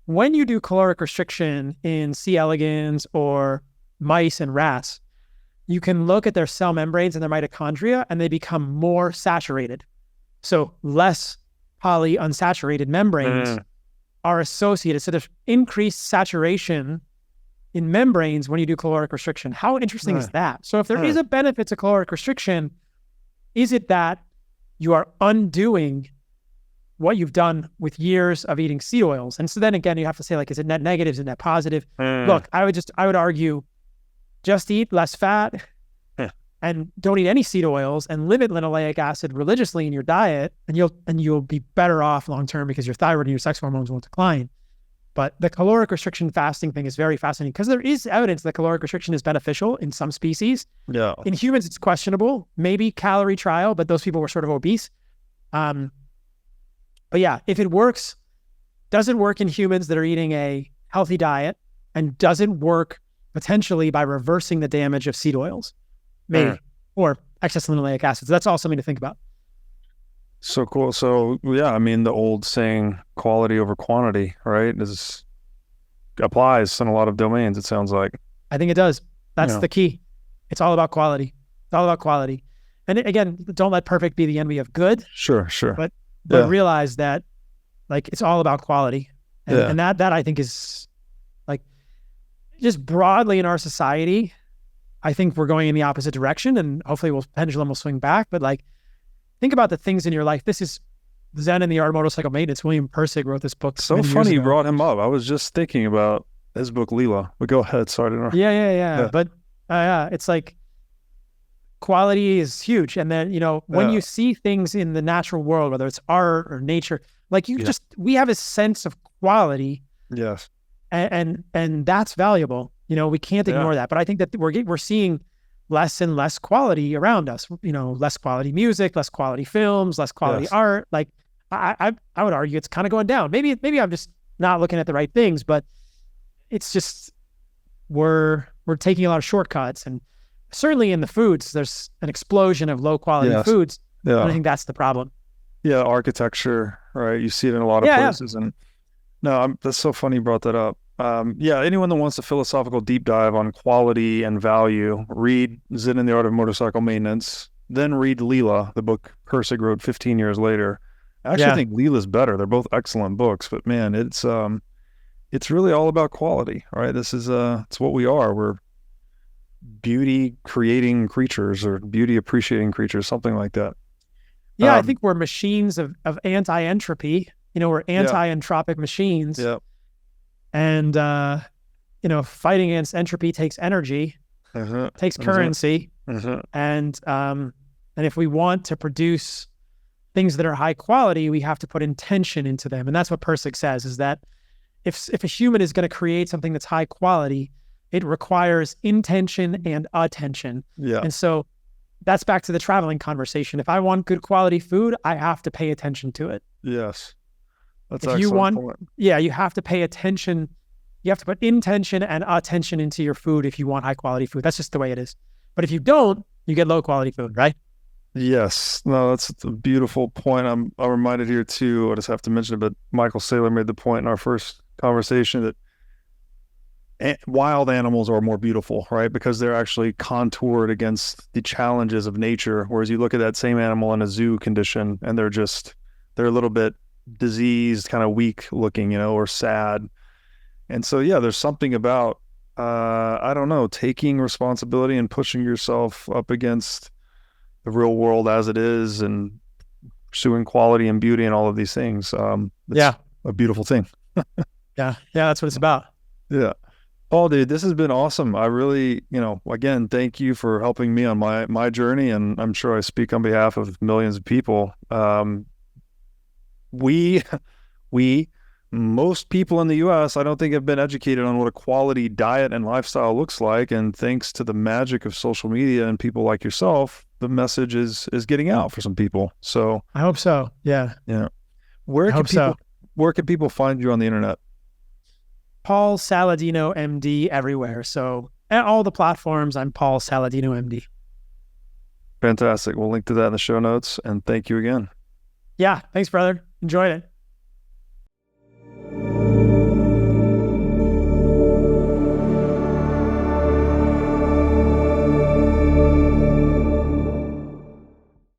when you do caloric restriction in C. elegans or mice and rats, you can look at their cell membranes and their mitochondria and they become more saturated. So less polyunsaturated membranes are associated. So there's increased saturation in membranes when you do caloric restriction. How interesting is that? So if there is a benefit to caloric restriction, is it that you are undoing what you've done with years of eating seed oils? And so then again, you have to say like, is it net negative? Is it net positive? Look, I would argue just eat less fat and don't eat any seed oils and limit linoleic acid religiously in your diet, and you'll be better off long-term because your thyroid and your sex hormones won't decline. But the caloric restriction fasting thing is very fascinating because there is evidence that caloric restriction is beneficial in some species. Yeah. In humans, it's questionable, maybe calorie trial, but those people were sort of obese. But yeah, if it works, does it work in humans that are eating a healthy diet, and does it work potentially by reversing the damage of seed oils? Maybe. Or excess linoleic acids. That's all something to think about. So cool. So yeah, I mean, the old saying, quality over quantity, right? Applies in a lot of domains, it sounds like. I think it does. That's the key. It's all about quality. It's all about quality. And again, don't let perfect be the enemy of good. Sure. But realize that like it's all about quality. And that I think is like just broadly in our society, I think we're going in the opposite direction, and hopefully pendulum will swing back. But like, think about the things in your life. This is Zen and the Art of Motorcycle Maintenance. WiM Persig wrote this book. So funny you brought him up. I was just thinking about his book, Leela. But go ahead. Sorry to interrupt. Yeah. But it's like quality is huge. And then, when you see things in the natural world, whether it's art or nature, like we have a sense of quality. Yes. And that's valuable. We can't ignore that. But I think that we're seeing less and less quality around us. Less quality music, less quality films, less quality art. Like I would argue it's kind of going down. Maybe I'm just not looking at the right things, but it's just we're taking a lot of shortcuts, and certainly in the foods, there's an explosion of low quality foods. Yeah. And I think that's the problem. Yeah, architecture, right? You see it in a lot of places, and that's so funny you brought that up. Anyone that wants a philosophical deep dive on quality and value, read Zen and the Art of Motorcycle Maintenance, then read Leela, the book Persig wrote 15 years later. I actually think Leela's better. They're both excellent books, but man, it's really all about quality, right? This is it's what we are. We're beauty creating creatures, or beauty appreciating creatures, something like that. Yeah, I think we're machines of anti-entropy. We're anti-entropic machines. Yeah. And, fighting against entropy takes energy, takes currency. And if we want to produce things that are high quality, we have to put intention into them. And that's what Persig says, is that if a human is going to create something that's high quality, it requires intention and attention. Yeah. And so that's back to the traveling conversation. If I want good quality food, I have to pay attention to it. Yes. That's If an you excellent want, point. yeah, you have to pay attention. You have to put intention and attention into your food if you want high quality food. That's just the way it is. But if you don't, you get low quality food, right? Yes. No, that's a beautiful point. I'm reminded here too, I just have to mention it, but Michael Saylor made the point in our first conversation that wild animals are more beautiful, right? Because they're actually contoured against the challenges of nature. Whereas you look at that same animal in a zoo condition and they're a little bit diseased, kind of weak looking, or sad. And so, yeah, there's something about, I don't know, taking responsibility and pushing yourself up against the real world as it is and pursuing quality and beauty and all of these things. It's a beautiful thing. Yeah. That's what it's about. Yeah. Paul, dude, this has been awesome. I really, again, thank you for helping me on my journey. And I'm sure I speak on behalf of millions of people. Most people in the US, I don't think have been educated on what a quality diet and lifestyle looks like. And thanks to the magic of social media and people like yourself, the message is getting out for some people. So I hope so. Yeah. Yeah. Where can people find you on the internet? Paul Saladino, MD, everywhere. So at all the platforms, I'm Paul Saladino, MD. Fantastic. We'll link to that in the show notes. And thank you again. Yeah. Thanks, brother. Enjoyed it.